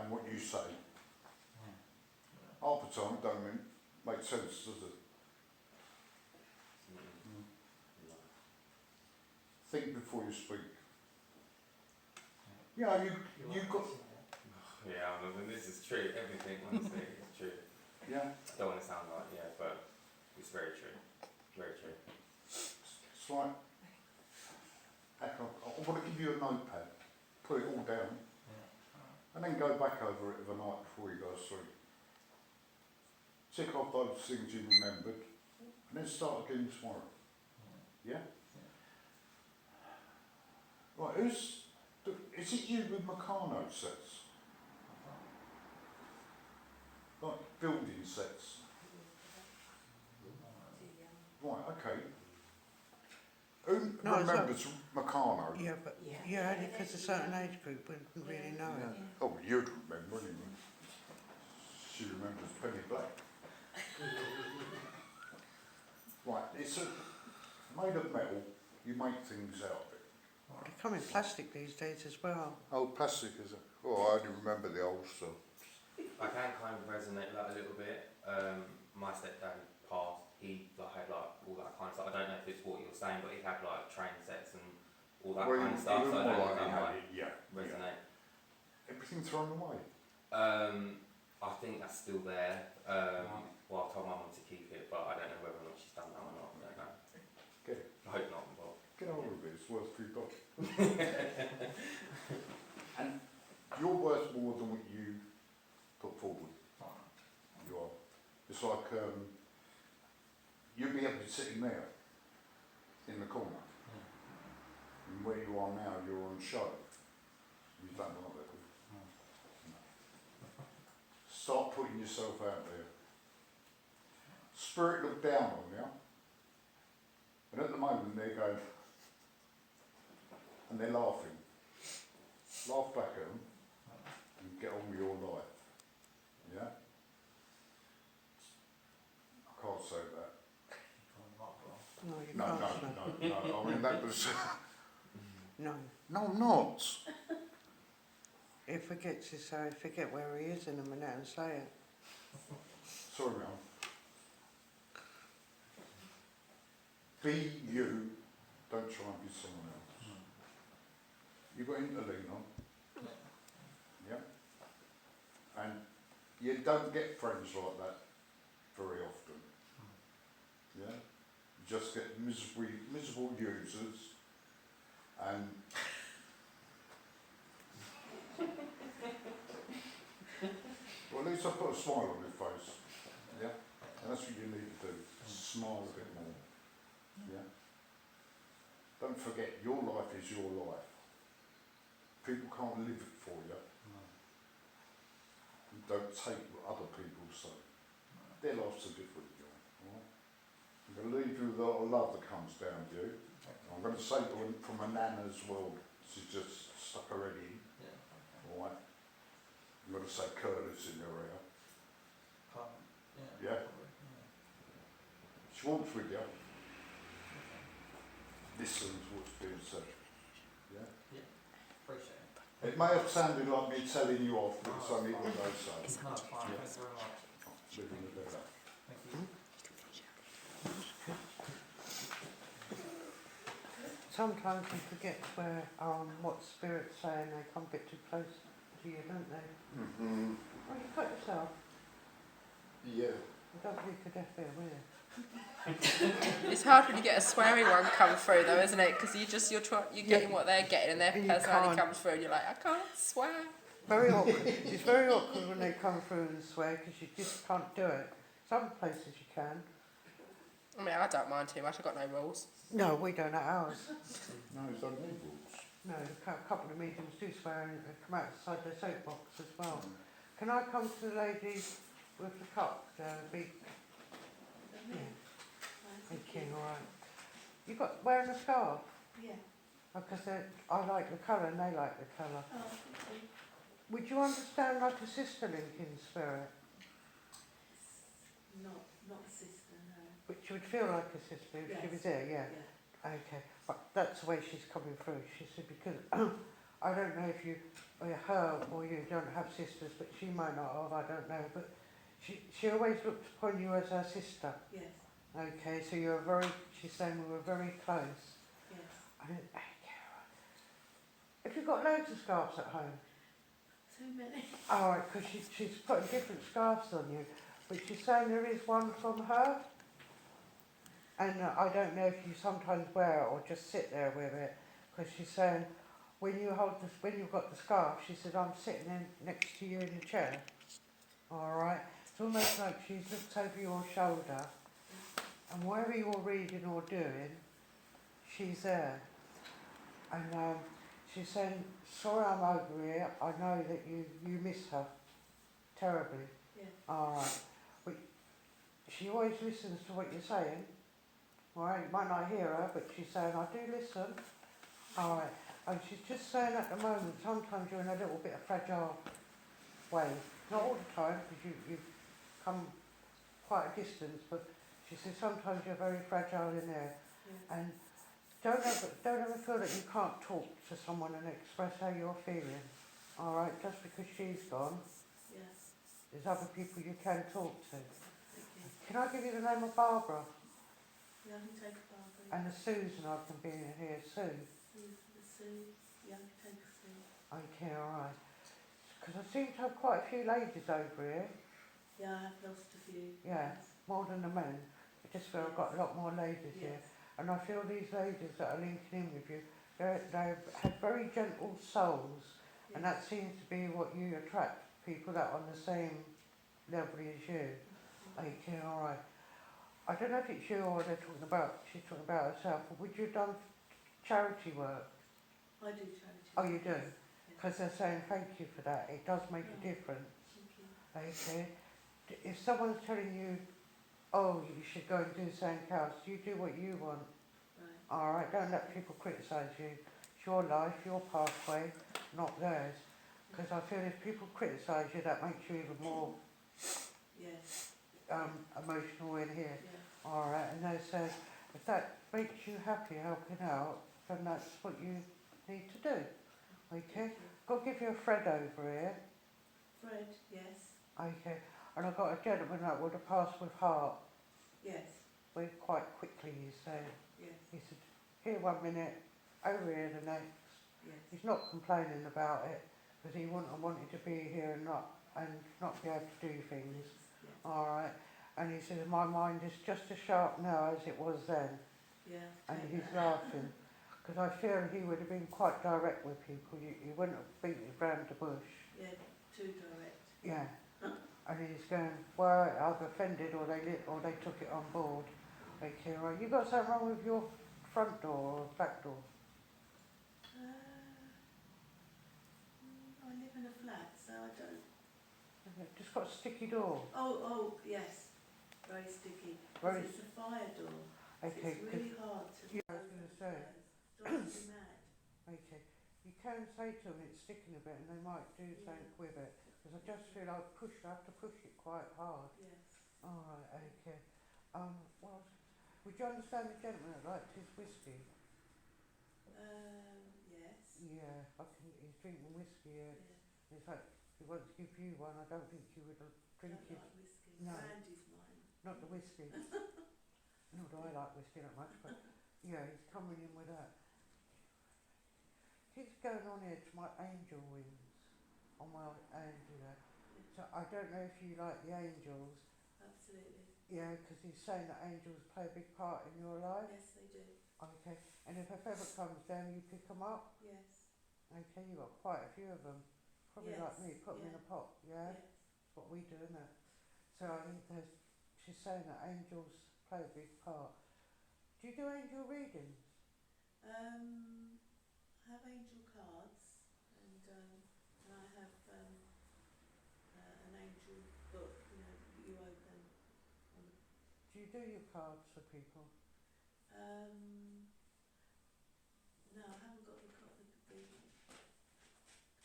And what you say. Half the time it don't make sense, does it? Think before you speak. Yeah, you've got... Yeah, I mean, this is true. Everything, honestly, is true. Yeah? I don't want to sound like, but it's very true. Very true. It's like... I want to give you a notepad. Put it all down. And then go back over it of a night before you go to sleep. Tick off those things you remembered. And then start again tomorrow. Yeah? Right, is it you with Meccano sets? Like building sets? Right, okay. Who No, it's remembers Meccano? Yeah, but yeah, only because a certain age group wouldn't really know it. Oh, you'd remember anyway. She remembers Penny Black. Right, it's made of metal, you make things out of it. They come in plastic these days as well. Oh, plastic is it? Oh, I only remember the old stuff. I can kind of resonate with that a little bit. My stepdad passed, he had all that kind of stuff. I don't know if it's what you're saying, but he had train sets and all that kind of stuff. So I don't know if that might resonate. Everything thrown away? I think that's still there. Well, I told my mum to keep it, but I don't know whether or not she's done that or not. I don't know. Get it. I hope not, but... Get hold of it, it's worth $3. And you're worth more than what you put forward. You are. It's like you'd be able to be sitting there in the corner. And where you are now, you're on show. You don't like that. Start putting yourself out there. Spirit look down on you. And at the moment they're going, and they're laughing. Laugh back at them and get on with your life. Yeah? I can't say that. No, you No, can't. no. I mean, that was... No. No, I'm not. He forgets to say, forget where he is in a minute and say it. Sorry, ma'am. Be you. Don't try and be someone else. You've got him to lean on. Yeah? And you don't get friends like that very often. Yeah? You just get miserable users and Well, at least I put a smile on your face. Yeah? And that's what you need to do. Smile a bit more. Yeah? Don't forget, your life is your life. People can't live it for you. You don't take what other people say. Their lives are different, you know. Right? I'm going to leave you with a lot of love that comes down to you. I'm going to say to her from a nana's world, she's just stuck her head in. Alright? I'm going to say Curtis in your ear. Yeah? She walks with you. Listens what's being said. Yeah? Appreciate it. It may have sounded like me telling you off, but it's only what they say. No, it's fine. Thank you very much. Living with that. Thank you. Sometimes you forget where what spirit's saying. They come a bit too close to you, don't they? Mm-hmm. Well, you got yourself. Yeah. You don't leak a deaf ear, will you? It's hard when you get a sweary one come through, though, isn't it? Because you're getting what they're getting, and their And you personality can't. comes through, and you're like, I can't swear. Very awkward. It's very awkward when they come through and swear because you just can't do it. Some places you can. I mean, I don't mind too much. I've got no rules. No, we don't at ours. No, it's don't need rules. No, a couple of mediums do swear and come outside their soapbox as well. Can I come to the lady with the cup? Big. Yeah. Okay, all right. You got wearing a scarf? Yeah. Because I like the colour and they like the colour. Oh, okay. Would you understand like a sister link in spirit? Not a sister, no. Which you would feel like a sister if she Yes. was there, yeah. Yeah. Okay, but that's the way she's coming through. She said because I don't know if you, or her or you don't have sisters, but she might not have. I don't know, but she always looked upon you as her sister. Yes. Okay, so you're very. She's saying we were very close. Yes. I didn't. Okay, right. Have you got loads of scarves at home? Too many. All right, because she's putting different scarves on you, but she's saying there is one from her. And I don't know if you sometimes wear it or just sit there with it, because she's saying when you hold this, when you've got the scarf, she said I'm sitting next to you in the chair. All right, it's almost like she looks over your shoulder, and wherever you're reading or doing, she's there. And she's saying, sorry I'm over here. I know that you miss her terribly. Yeah. All right, but she always listens to what you're saying. All right, you might not hear her, but she's saying, I do listen. All right, and she's just saying at the moment, sometimes you're in a little bit of fragile way. Not all the time, because you've come quite a distance, but she says sometimes you're very fragile in there. Yeah. And don't ever feel that you can't talk to someone and express how you're feeling. All right, just because she's gone, Yes. there's other people you can talk to. Thank you. Can I give you the name of Barbara? Yeah, I can take a Barbara. And the Susan I can be in here, Sue. The Sue. Yeah, I can take a Sue. Okay, alright. Because I seem to have quite a few ladies over here. Yeah, I've lost a few. Yeah. Yes. More than the men. I just feel I've got a lot more ladies here. Yes. And I feel these ladies that are linking in with you, they have very gentle souls. Yes. And that seems to be what you attract, people that are on the same level as you. Okay, alright. I don't know if it's you or they're talking about, she's talking about herself, but would you have done charity work? I do charity. Oh, you do? Yes. Because they're saying thank you for that. It does make a difference. Thank you. Okay. If someone's telling you, oh, you should go and do something else, you do what you want. Right. All right. Don't let people criticise you. It's your life, your pathway, not theirs. Because I feel if people criticise you, that makes you even more Yes. emotional in here. Yeah. All right. And they say if that makes you happy helping out, then that's what you need to do. Okay. Thank you. Got to give you a Fred over here. Fred. Yes. Okay. And I've got a gentleman that would have passed with heart Yes. with quite quickly, you say. Yes. He said, here 1 minute, over here the next. Yes. He's not complaining about it, because he wouldn't have wanted to be here and not be able to do things. Yes. All right. And he says, my mind is just as sharp now as it was then. Yeah. And take he's that. laughing. Because I feel he would have been quite direct with people. You wouldn't have beaten around the bush. Yeah. Too direct. Yeah. he's going, well, I've offended, or they took it on board. Okay, right. You got something wrong with your front door or back door? I live in a flat, so I don't. Okay, just got a sticky door. Oh, yes. Very sticky. 'Cause Very. it's a fire door. Okay. It's really hard to Yeah, I was open going to and say. close. Drives me mad. Okay. You can say to them it's sticking a bit, and they might do something with it. Because I just feel I have to push it quite hard. Yes. All right. Okay. Well, would you understand the gentleman that liked his whiskey? Yes. Yeah, he's drinking whiskey. Yeah. It's like he wants to give you one. I don't think you would drink Don't it. like whiskey. No. Brandy's mine. Not the whiskey. Nor do I like whiskey that much, but yeah, he's coming in with that. Keeps going on here to my angel wings on my angel there. Yeah. So I don't know if you like the angels. Absolutely. Yeah, because he's saying that angels play a big part in your life. Yes, they do. Okay, and if a feather comes down, you pick them up. Yes. Okay, you've got quite a few of them. Probably Yes, like me, put them in a pot. Yeah, Yes. that's what we do, isn't it? So I think she's saying that angels play a big part. Do you do angel readings? I have angel cards, and I have an angel book. You know, that you open. Do you do your cards for people? No, I haven't got the.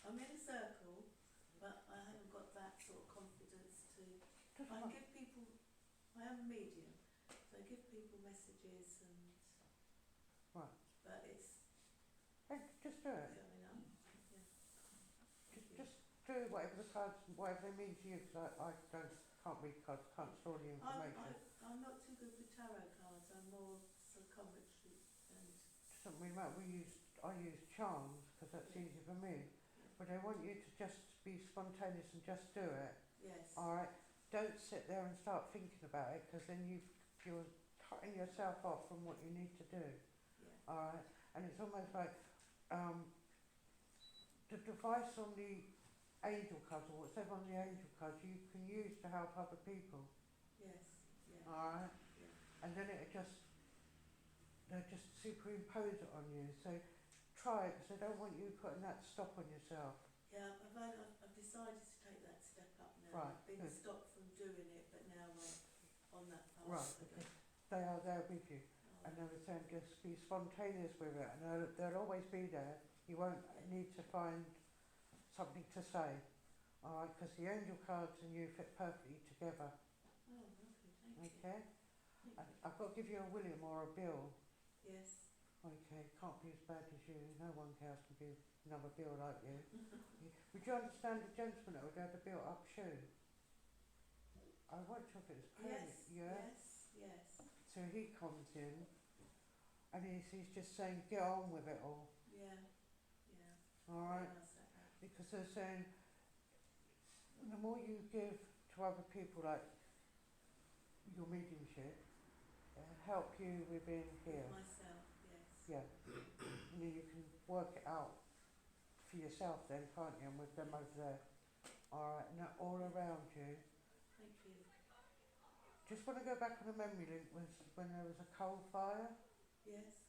I'm in a circle, but I haven't got that sort of confidence to. I give people. I am a medium, so I give people messages and. Right. But it's. Hey, just do it. Coming up. Yeah. Just do whatever the cards, whatever they mean to you. Because I can't read cards, can't store the information. I'm not too good with tarot cards. I'm more psychometry and. Doesn't really matter. I use charms because that's easy for me. But I want you to just be spontaneous and just do it. Yes. All right. Don't sit there and start thinking about it, because then you're cutting yourself off from what you need to do. Yeah. All right. And it's almost like the device on the angel cards, or whatever on the angel cards, you can use to help other people. Yes. Yeah. All right. Yeah. And then they'll just superimpose it on you. So try it, because I don't want you putting that stop on yourself. Yeah, I've decided to take that step up now. Right, I've been good. stopped from doing it, but now I'm on that path. Right, because they are there with you. And they were saying just be spontaneous with it, and they'll always be there. You won't need to find something to say. All right, because the angel cards and you fit perfectly together. Oh, lovely, thank you. Okay? And I've got to give you a William or a Bill. Yes. Okay, can't be as bad as you. No one else can be another Bill like you. Would you understand the gentleman that would have the built up shoe? I wasn't sure if it was permanent. Yes. Yeah. Yes. Yes. So he comes in and he's just saying, get on with it all. Yeah. Yeah. All right? Yeah, Because they're saying the more you give to other people, like your mediumship, it'll help you within here. myself, yes. Yeah. And then you can work it out for yourself then, can't you? And with them over there. Alright, and they're all around you. Thank you. Just want to go back on a memory link when there was a coal fire. Yes.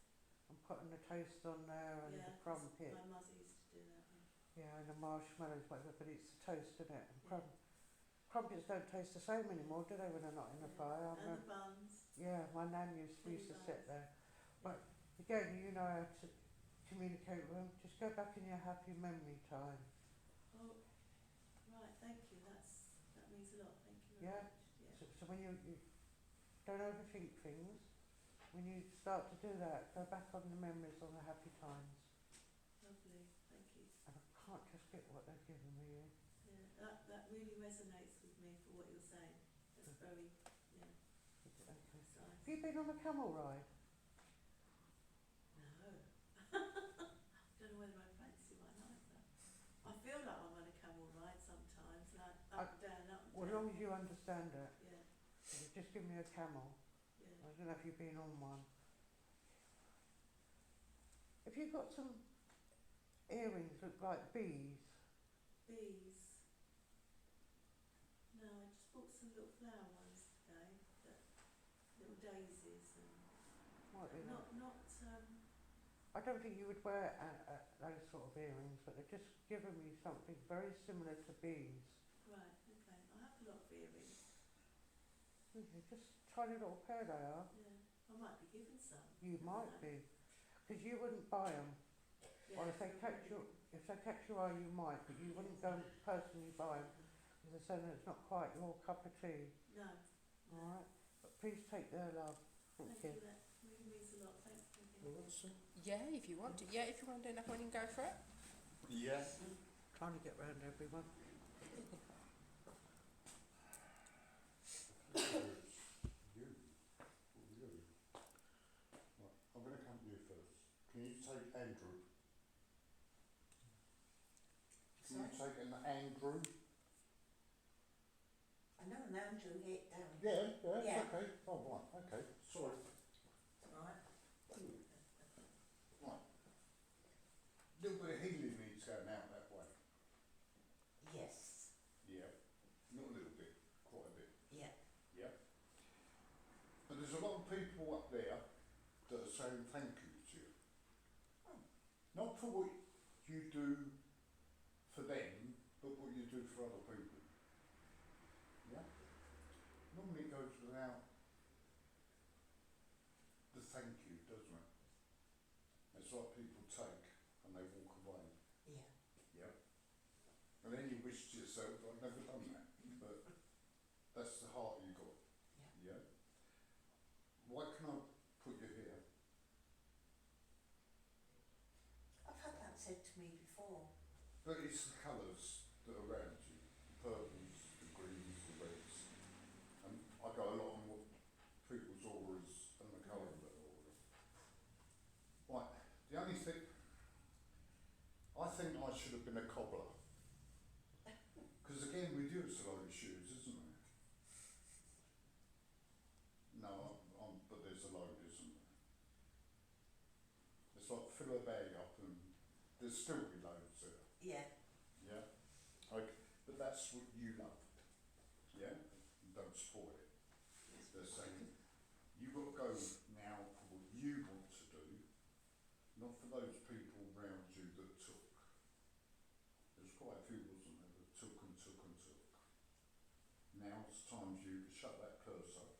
I'm putting the toast on there and the crumpet. My mother used to do that. Yeah, and the marshmallows, whatever, but it's the toast, isn't it? And crumpets don't taste the same anymore, do they, when they're not in the fire? And the buns. Yeah, my nan used to sit there. But again, you know how to communicate with them. Just go back in your happy memory time. Oh, right, thank you. That means a lot. Thank you very Yeah. much. Yeah. So when you don't overthink things, when you start to do that, go back on the memories on the happy times. Lovely, thank you. And I can't just get what they've given me. Yeah, that really resonates with me for what you're saying. That's very, Okay. precise. Have you been on a camel ride? No. Don't know whether I fancy one either. I feel like I'm on a camel ride sometimes, like up and down, up and Well, as down. long as you understand it. Yeah, Just give me a camel. yeah. I don't know if you've been on one. Have you got some earrings that look like bees? Bees. No, I just little flower ones today, that little daisies and Might be nice. not I don't think you would wear those sort of earrings, but they're just giving me something very similar to beads. right, okay. I have a lot of earrings. Okay, just tiny little pair they are. Yeah. I might be given some. You never might know. be, because you wouldn't buy them. Yeah, Or if they catch your eye, you might, but you wouldn't go and personally buy them, because they're saying that it's not quite your cup of tea. No. All right, but please take their love. Thank you. That really means a lot. Thanks, Peggy. Well, that's it. Yeah, if you want to. Yeah, if you want to do another one, you can go for it. Yeah. Trying to get round everyone. You. Right, I'm going to come to you first. Can you take Andrew? Can you take an Andrew? I know an Andrew hit down. Yeah, Yeah. it's okay. Oh, right, okay. Sorry. Right. Right. Little bit of healing needs going out that way. Yes. Yeah. Not a little bit, quite a bit. Yeah. Yeah. But there's a lot of people up there that are saying thank you to you. Not for what you do for them, but what you do for other people. Yeah? Normally it goes without the thank you, doesn't it? It's like people take and they walk away. Yeah. Yeah? And then you wish to yourself, I've never done that. But that's the heart you got. Yeah. Yeah? Why can I put you here? I've had that said to me before. But it's the colours that are around you. The purples, the greens, the reds. And I go a lot on what people's auras and the colour of their aura. Right, the only thing, I think I should have been a cobbler. Because again, with you it's a load of shoes, isn't it? No, but there's a load, isn't there? It's like fill a bag up and there's still be loads there. Yeah. Yeah? Okay, but that's what you loved. Yeah? Don't spoil it. They're saying, you've got to go now for what you want to do, not for those people around you that took. There's quite a few, wasn't there, that took and took and took. Now it's time for you to shut that purse up.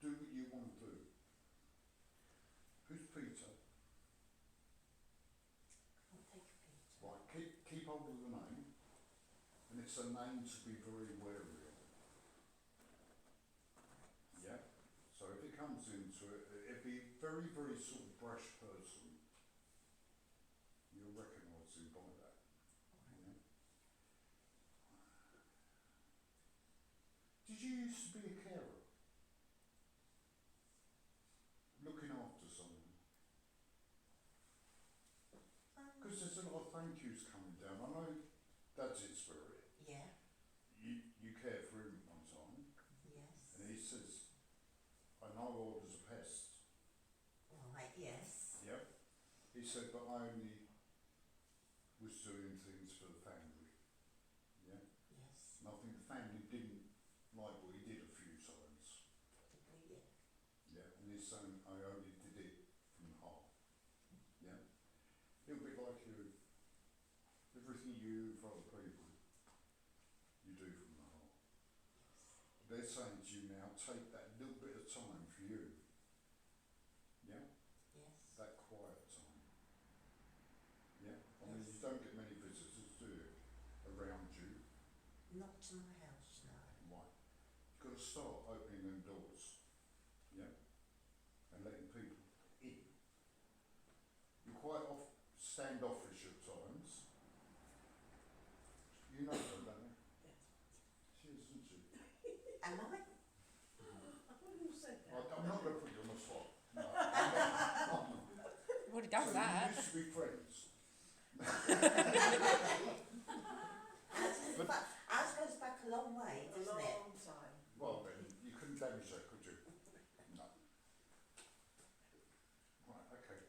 Do what you want to do. Who's Peter? Can't take a picture. Right, keep hold of the name, and it's a name to be very wary of. Yeah? So if it comes into it, it'd be a very, very sort of brash person. You'll recognise him by that. Yeah? Did you used to be a carer? Looking after someone? Because there's a lot of thank yous coming down. I know Dad's in spirit. Yeah. You cared for him one time, Yes. and he says, I know I was a pest. Right. Yes. Yep. He said, but I only was doing things for the family. Yeah? Yes. And I think the family didn't like what he did a few times. Yeah. Yeah. And he's saying, I only did it from the heart. Yeah? A little bit like you. Everything you do for other people, you do from the heart. They're saying to you now, take that little bit of time for you. Yeah? Yes. That quiet time. Yeah? I mean, you don't get many visitors, do you? Around you. Not to my house, no. Right. You've got to start opening them doors. Yeah? And letting people in. You're quite standoffish at times. You know that, don't you? She is, isn't she? Am I? Who said that? I'm not going to put you on the spot. No, I'm not. We've already done So that. you used to be friends. Ours goes back a long way, A doesn't it? long time. Well then, you couldn't damage that, could you? No. Right, okay.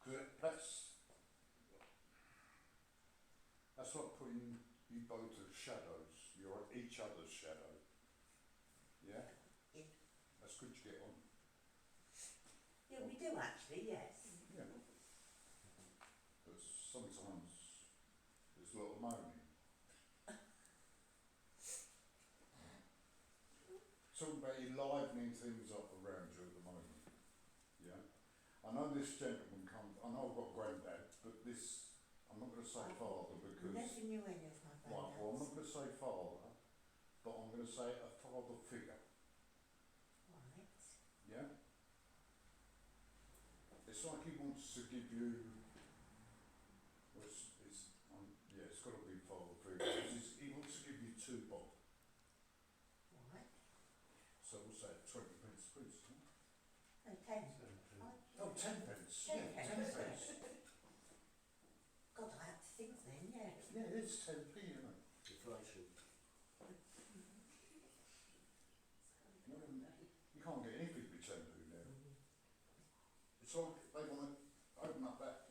Because that's like putting you both are shadows. You're each other's shadow. Yeah? Yeah. That's good to get on. Yeah, we do actually, yes. Yeah. But sometimes there's a lot of moaning. Talking about enlivening things up around you at the moment. Yeah. I know this gentleman comes. I know I've got granddad, but this I'm not going to say father because. Never knew any of my Right. Well, I'm not granddads. going to say father, but I'm going to say a father figure. Right. Yeah. It's like he wants to give you. Well, yeah, it's got to be father figure. He wants to give you 2 bob. Right. So we'll say 20 pence a piece. Huh? No, 10. Oh, 10 pence. 10 Yeah, 10 pence. pence. God, I have to think then, yeah. Yeah, it's 10p, isn't it? Deflation. No, you can't get anything with 10p now. It's like they want to open up that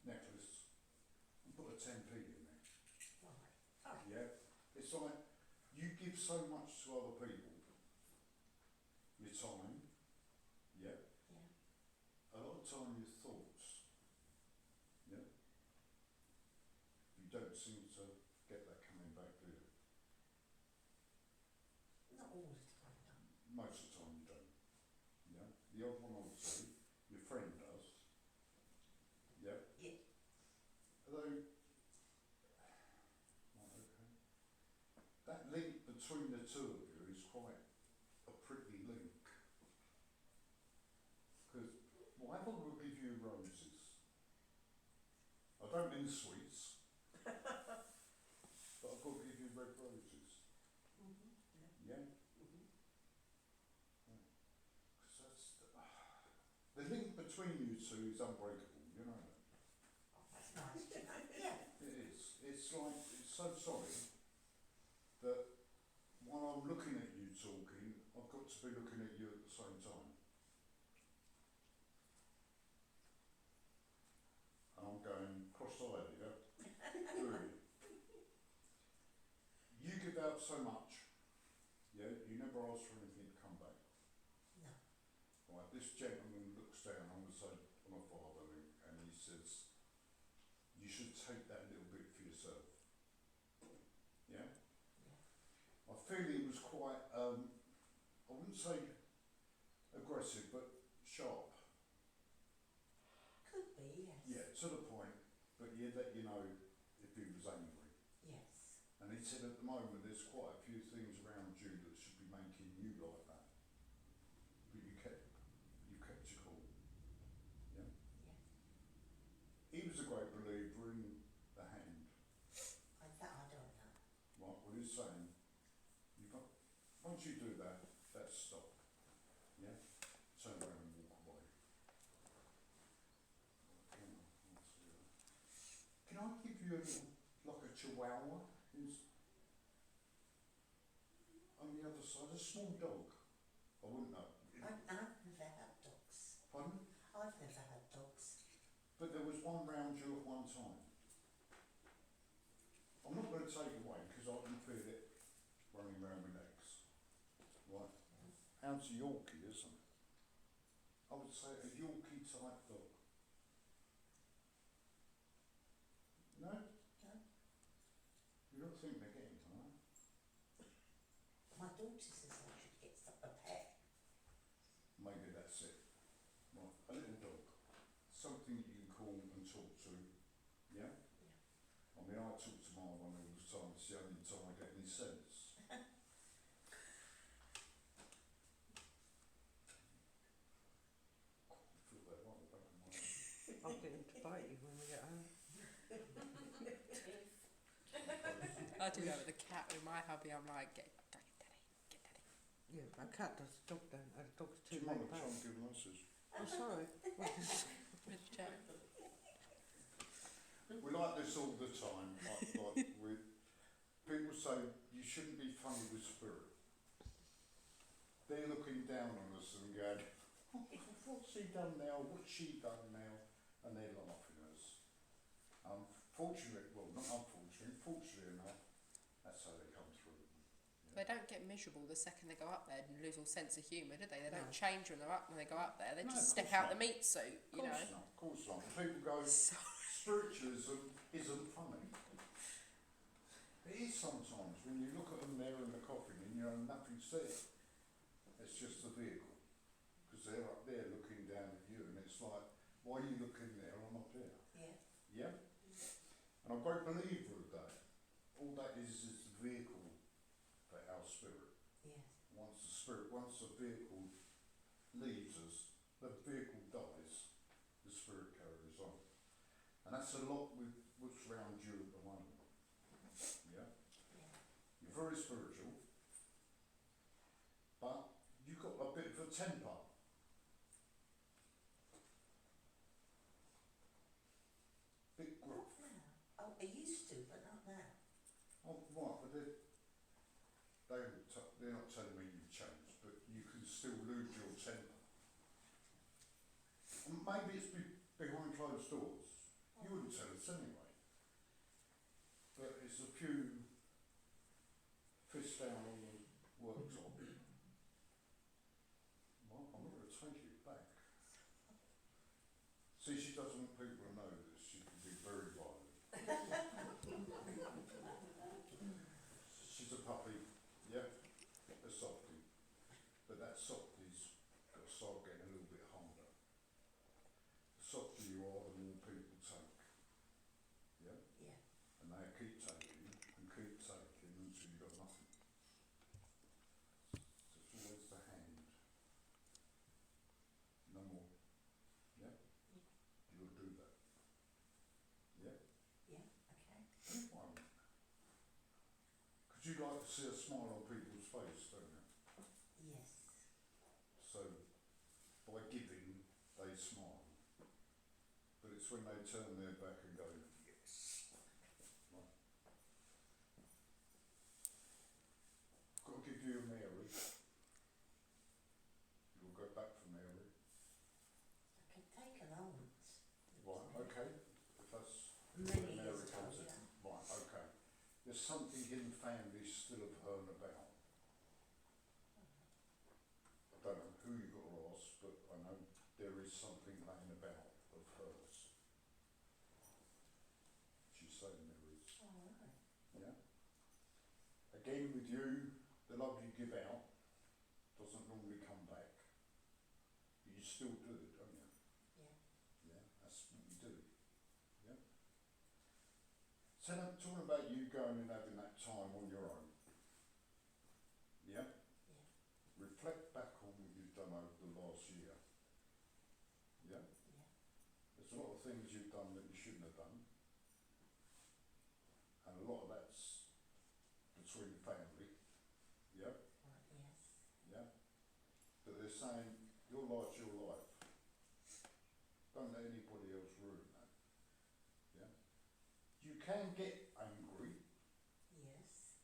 necklace and put a 10p in there. Right. Oh, Yeah, it's like you give so much to other people, your time, yeah, yeah. a lot of time your thoughts, yeah, you don't seem to get that coming back, do you? Not all the time, no. Most of the time you don't, yeah. The odd one obviously, your friend does, yeah. Yeah. Although, right, okay. That link between the 2 of you is quite a pretty link. Because why would we give you roses? I don't mean sweets, but I've got to give you red roses. Mm-hmm. Yeah. Yeah? Mm-hmm. Because that's the link between you 2 is unbreakable, you know that? Oh, that's nice to know. Yeah. It is. It's like, it's so solid that while I'm looking at you talking, I've got to be looking at you at the same time. And I'm going cross-eyed, yeah? Really. You give out so much, yeah, you never ask for anything to come back. No. Right, this gentleman looks down on the side on my father and he says, you should take that little bit for yourself. Yeah? Yeah. I feel he was quite, I wouldn't say aggressive, but sharp. Could be, yes. Yeah, to the point, but he'd let you know if he was angry. Yes. And he said at the moment there's quite a few things around you that should be making you like that. But you kept your cool. Yeah? Yeah. He was a great believer in the hand. That I don't know. Right, well he's saying, once you do that, that's stop. Yeah? Turn around and walk away. Can I give you a little, like a chihuahua? On the other side, a small dog. I wouldn't know. I've never had dogs. Pardon? I've never had dogs. But there was one round you at one time. I'm not going to take it away because I can feel it running around my legs. Right. How's a Yorkie, isn't it? I would say a Yorkie type dog. No? No. You don't think they're getting tired? My daughter says I should get a pet. Maybe that's it. Right. A little dog. Something that you can call and talk to. Yeah? I mean, I talk to my one all the time. It's the only time I get any sense. I feel that right at the back of my head. I'll get him to bite you when we get home. I do that with the cat with my hubby. I'm like, get daddy, get daddy. Yeah, my cat does, the dog don't. The dog's Do too you mind laid if back. I'm giving answers? I'm sorry. With Joe. We like this all the time. Like with people say you shouldn't be funny with spirit. They're looking down on us and going, what's he done now? What's she done now? And they're laughing at us. fortunately, well, not unfortunately, fortunately enough, that's how they come through. They don't get miserable the second they go up there and lose all sense of humour, do they? They don't No. change when they're up when they go up there. They No, just of step course out not. the meat suit, you know. Of course not. People go, spiritualism isn't funny. It is sometimes when you look at them there in the coffin and you know nothing's there. It's just a vehicle. Because they're up there looking down at you and it's like, why are you looking there? I'm up here. Yeah. Yeah? And I'm a great believer of that. All that is the vehicle for our spirit. Yes. Once the vehicle leaves us, the vehicle dies, the spirit carries on. And that's a lot with what's around you at the moment. Yeah? Yeah. You're very spiritual, but you've got a bit of a temper. Bit gruff. Not now. Oh, I used to, but not now. Oh, right, but they're not telling me you've changed, but you can still lose your temper. And maybe it's behind closed doors. You wouldn't tell us anyway. But it's a few fists down on the worktop. Well, I'm not going to take it back. See, she doesn't want people to know that she can be very violent. She's a puppy, yeah, a softie. But that softie's got to start getting a little bit harder. The softer you are, the more people take. Yeah? Yeah. And they keep taking until you've got nothing. So it's always the hand. No more. Yeah? You'll do that. Yeah? Yeah. Okay. Why? Because you like to see a smile on people's face, don't you? Yes. So by giving, they smile. But it's when they turn their back and go, yes. Right. I've got to give you a Mary. You'll go back for Mary. I can take an aunt. Right, okay. If that's Many where Mary years ago, comes in. yeah. Right, okay. There's something in the family still of her and about. I don't know who you got to ask, but I know there is something laying about of hers. She's saying there is. All right. Yeah? Again with you, the love you give out doesn't normally come back. But you still do it, don't you? Yeah. Yeah, that's what you do. Yeah? So now, talking about you going and having that time on your own. Yeah? Yeah. Reflect back on what you've done over the last year. Yeah? Yeah. There's a lot of things you've done that you shouldn't have done. And a lot of that's between the family. Yeah? Right. Yes. Yeah? But they're saying, your life's your life. Don't let anybody else ruin that. Yeah? You can get angry, Yes.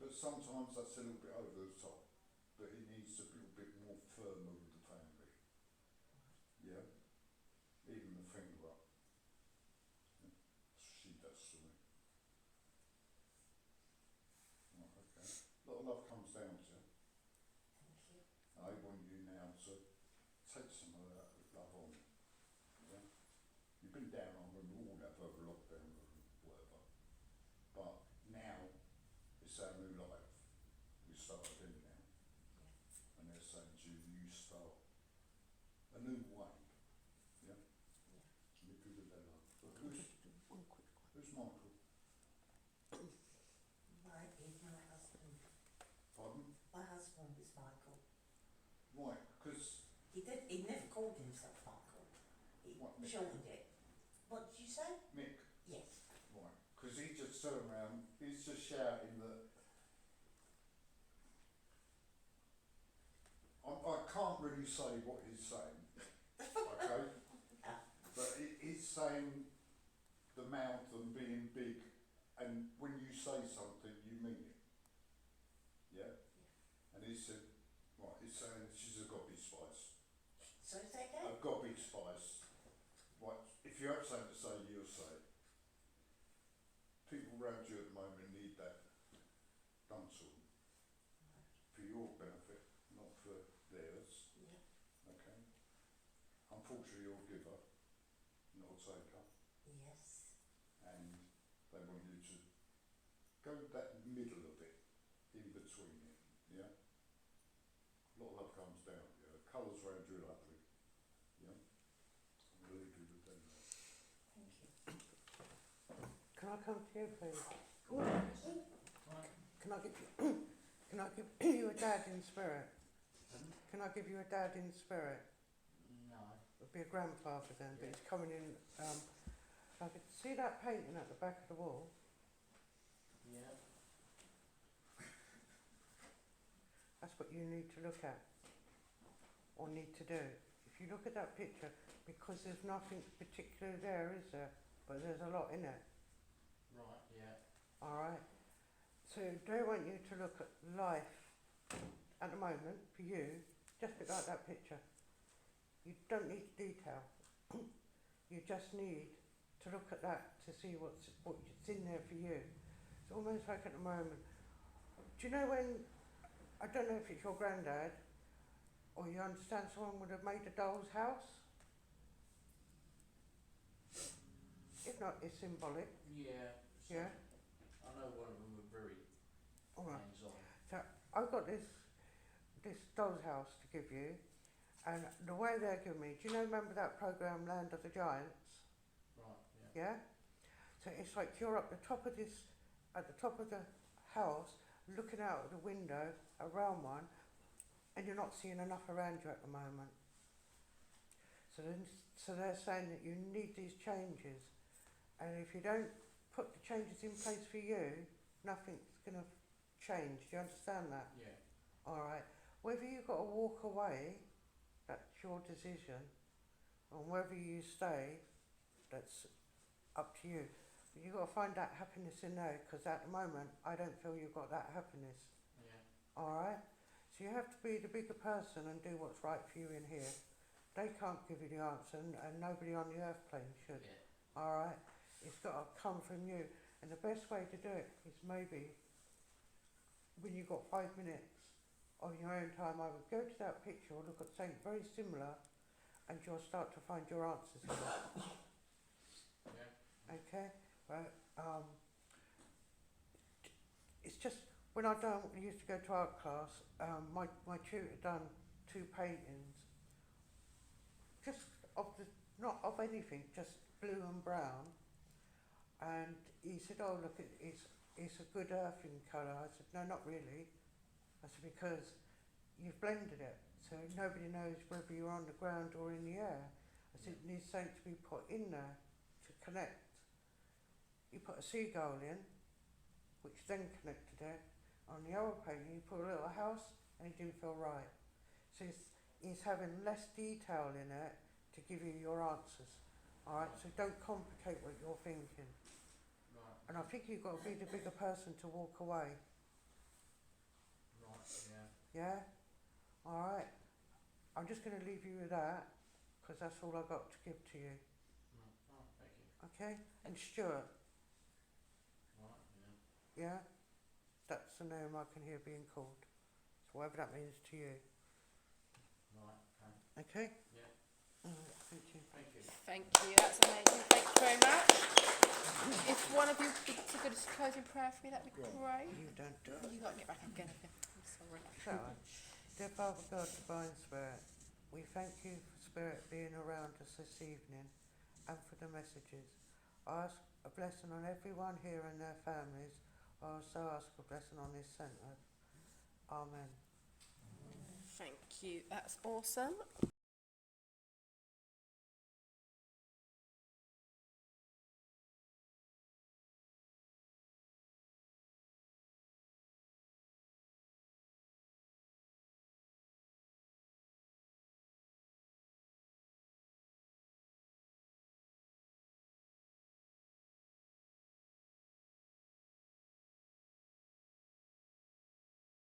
but sometimes that's a little bit over the top. But it needs to be a bit more firmer with the family. Yeah? Even the finger up. Yeah? She does to me. Oh, okay. A lot of love comes down to you. Thank you. I want you now to take some of that love on. Yeah? You've been down on them, we all have over lockdown or whatever. But now it's our new life. We start again now. Yeah. And they're saying to you, you start a new way. Yeah? Yeah. You're good at that love. But who's Michael? Right. He's my husband. Pardon? My husband is Michael. Right, because He never called himself Michael. He What, Mick? shortened it. What did you say? Mick, Yes. right, because he just turned around, he's just shouting that I can't really say what he's saying, okay? But he's saying the mouth and being big, and when you say something, you mean it. Yeah? And he said, right, he's saying she's a gobby spice. So say again? A gobby spice. Right, if you have something to say, you'll say it. around you at the moment need that done to them. For your benefit, not for theirs. Yeah. Okay? Unfortunately, you're a giver, not a taker. Yes. And they want you to go that middle of it, in between it, yeah? A lot of love comes down, yeah? Colours around you are lovely, yeah? I'm going to leave you with them now. Thank you. Can I come to you, please? Can I give you, can I give you a dad in spirit? Can I give you a dad in spirit? No. It'd be a grandfather then, but he's coming in. I could see that painting at the back of the wall. Yeah. That's what you need to look at, or need to do. If you look at that picture, because there's nothing particular there, is there? But there's a lot in it. Right, yeah. Alright? So they want you to look at life at the moment, for you, just a bit like that picture. You don't need detail. You just need to look at that to see what's in there for you. It's almost like at the moment. Do you know when, I don't know if it's your granddad, or you understand someone would have made a doll's house? If not, it's symbolic. Yeah. Yeah? I know one of them were very Alright. hands-on. So I've got this doll's house to give you, and the way they're giving me, do you know, remember that programme Land of the Giants? Right, yeah. Yeah? So it's like you're at the top of the house, looking out of the window around one, and you're not seeing enough around you at the moment. So they're saying that you need these changes, and if you don't put the changes in place for you, nothing's going to change. Do you understand that? Yeah. Alright. Whether you've got to walk away, that's your decision, and whether you stay, that's up to you. But you've got to find that happiness in there, because at the moment, I don't feel you've got that happiness. Yeah. Alright? So you have to be the bigger person and do what's right for you in here. They can't give you the answer, and nobody on the earth plane should. Yeah. Alright? It's got to come from you. And the best way to do it is maybe when you've got 5 minutes of your own time, I would go to that picture or look at something very similar, and you'll start to find your answers in it. Yeah. Okay? But it's just when I used to go to art class, my tutor done 2 paintings, just not of anything, just blue and brown. And he said, "Oh look, it's a good earthing colour." I said, "No, not really." I said, "Because you've blended it, so nobody knows whether you're on the ground or in the air." I said, "It needs something to be put in there to connect." You put a seagull in, which then connected it. On the other painting, you put a little house, and it didn't feel right. So it's having less detail in it to give you your answers. Alright, so don't complicate what you're thinking. Right. And I think you've got to be the bigger person to walk away. Right, yeah. Yeah? Alright. I'm just going to leave you with that, because that's all I've got to give to you. Right. Oh, thank you. Okay? And Stuart, Right, yeah. yeah? That's the name I can hear being called. So whatever that means to you. Right, okay. Okay? Yeah. Alright, thank you. Thank you. Thank you, that's amazing. Thank you very much. If one of you could do a closing prayer for me, that'd be great. You don't do it. You got to get back up again. I'm sorry. So, dear Father God, Divine Spirit, we thank you for Spirit being around us this evening and for the messages. I ask a blessing on everyone here and their families. I also ask a blessing on this centre. Amen. Thank you, that's awesome.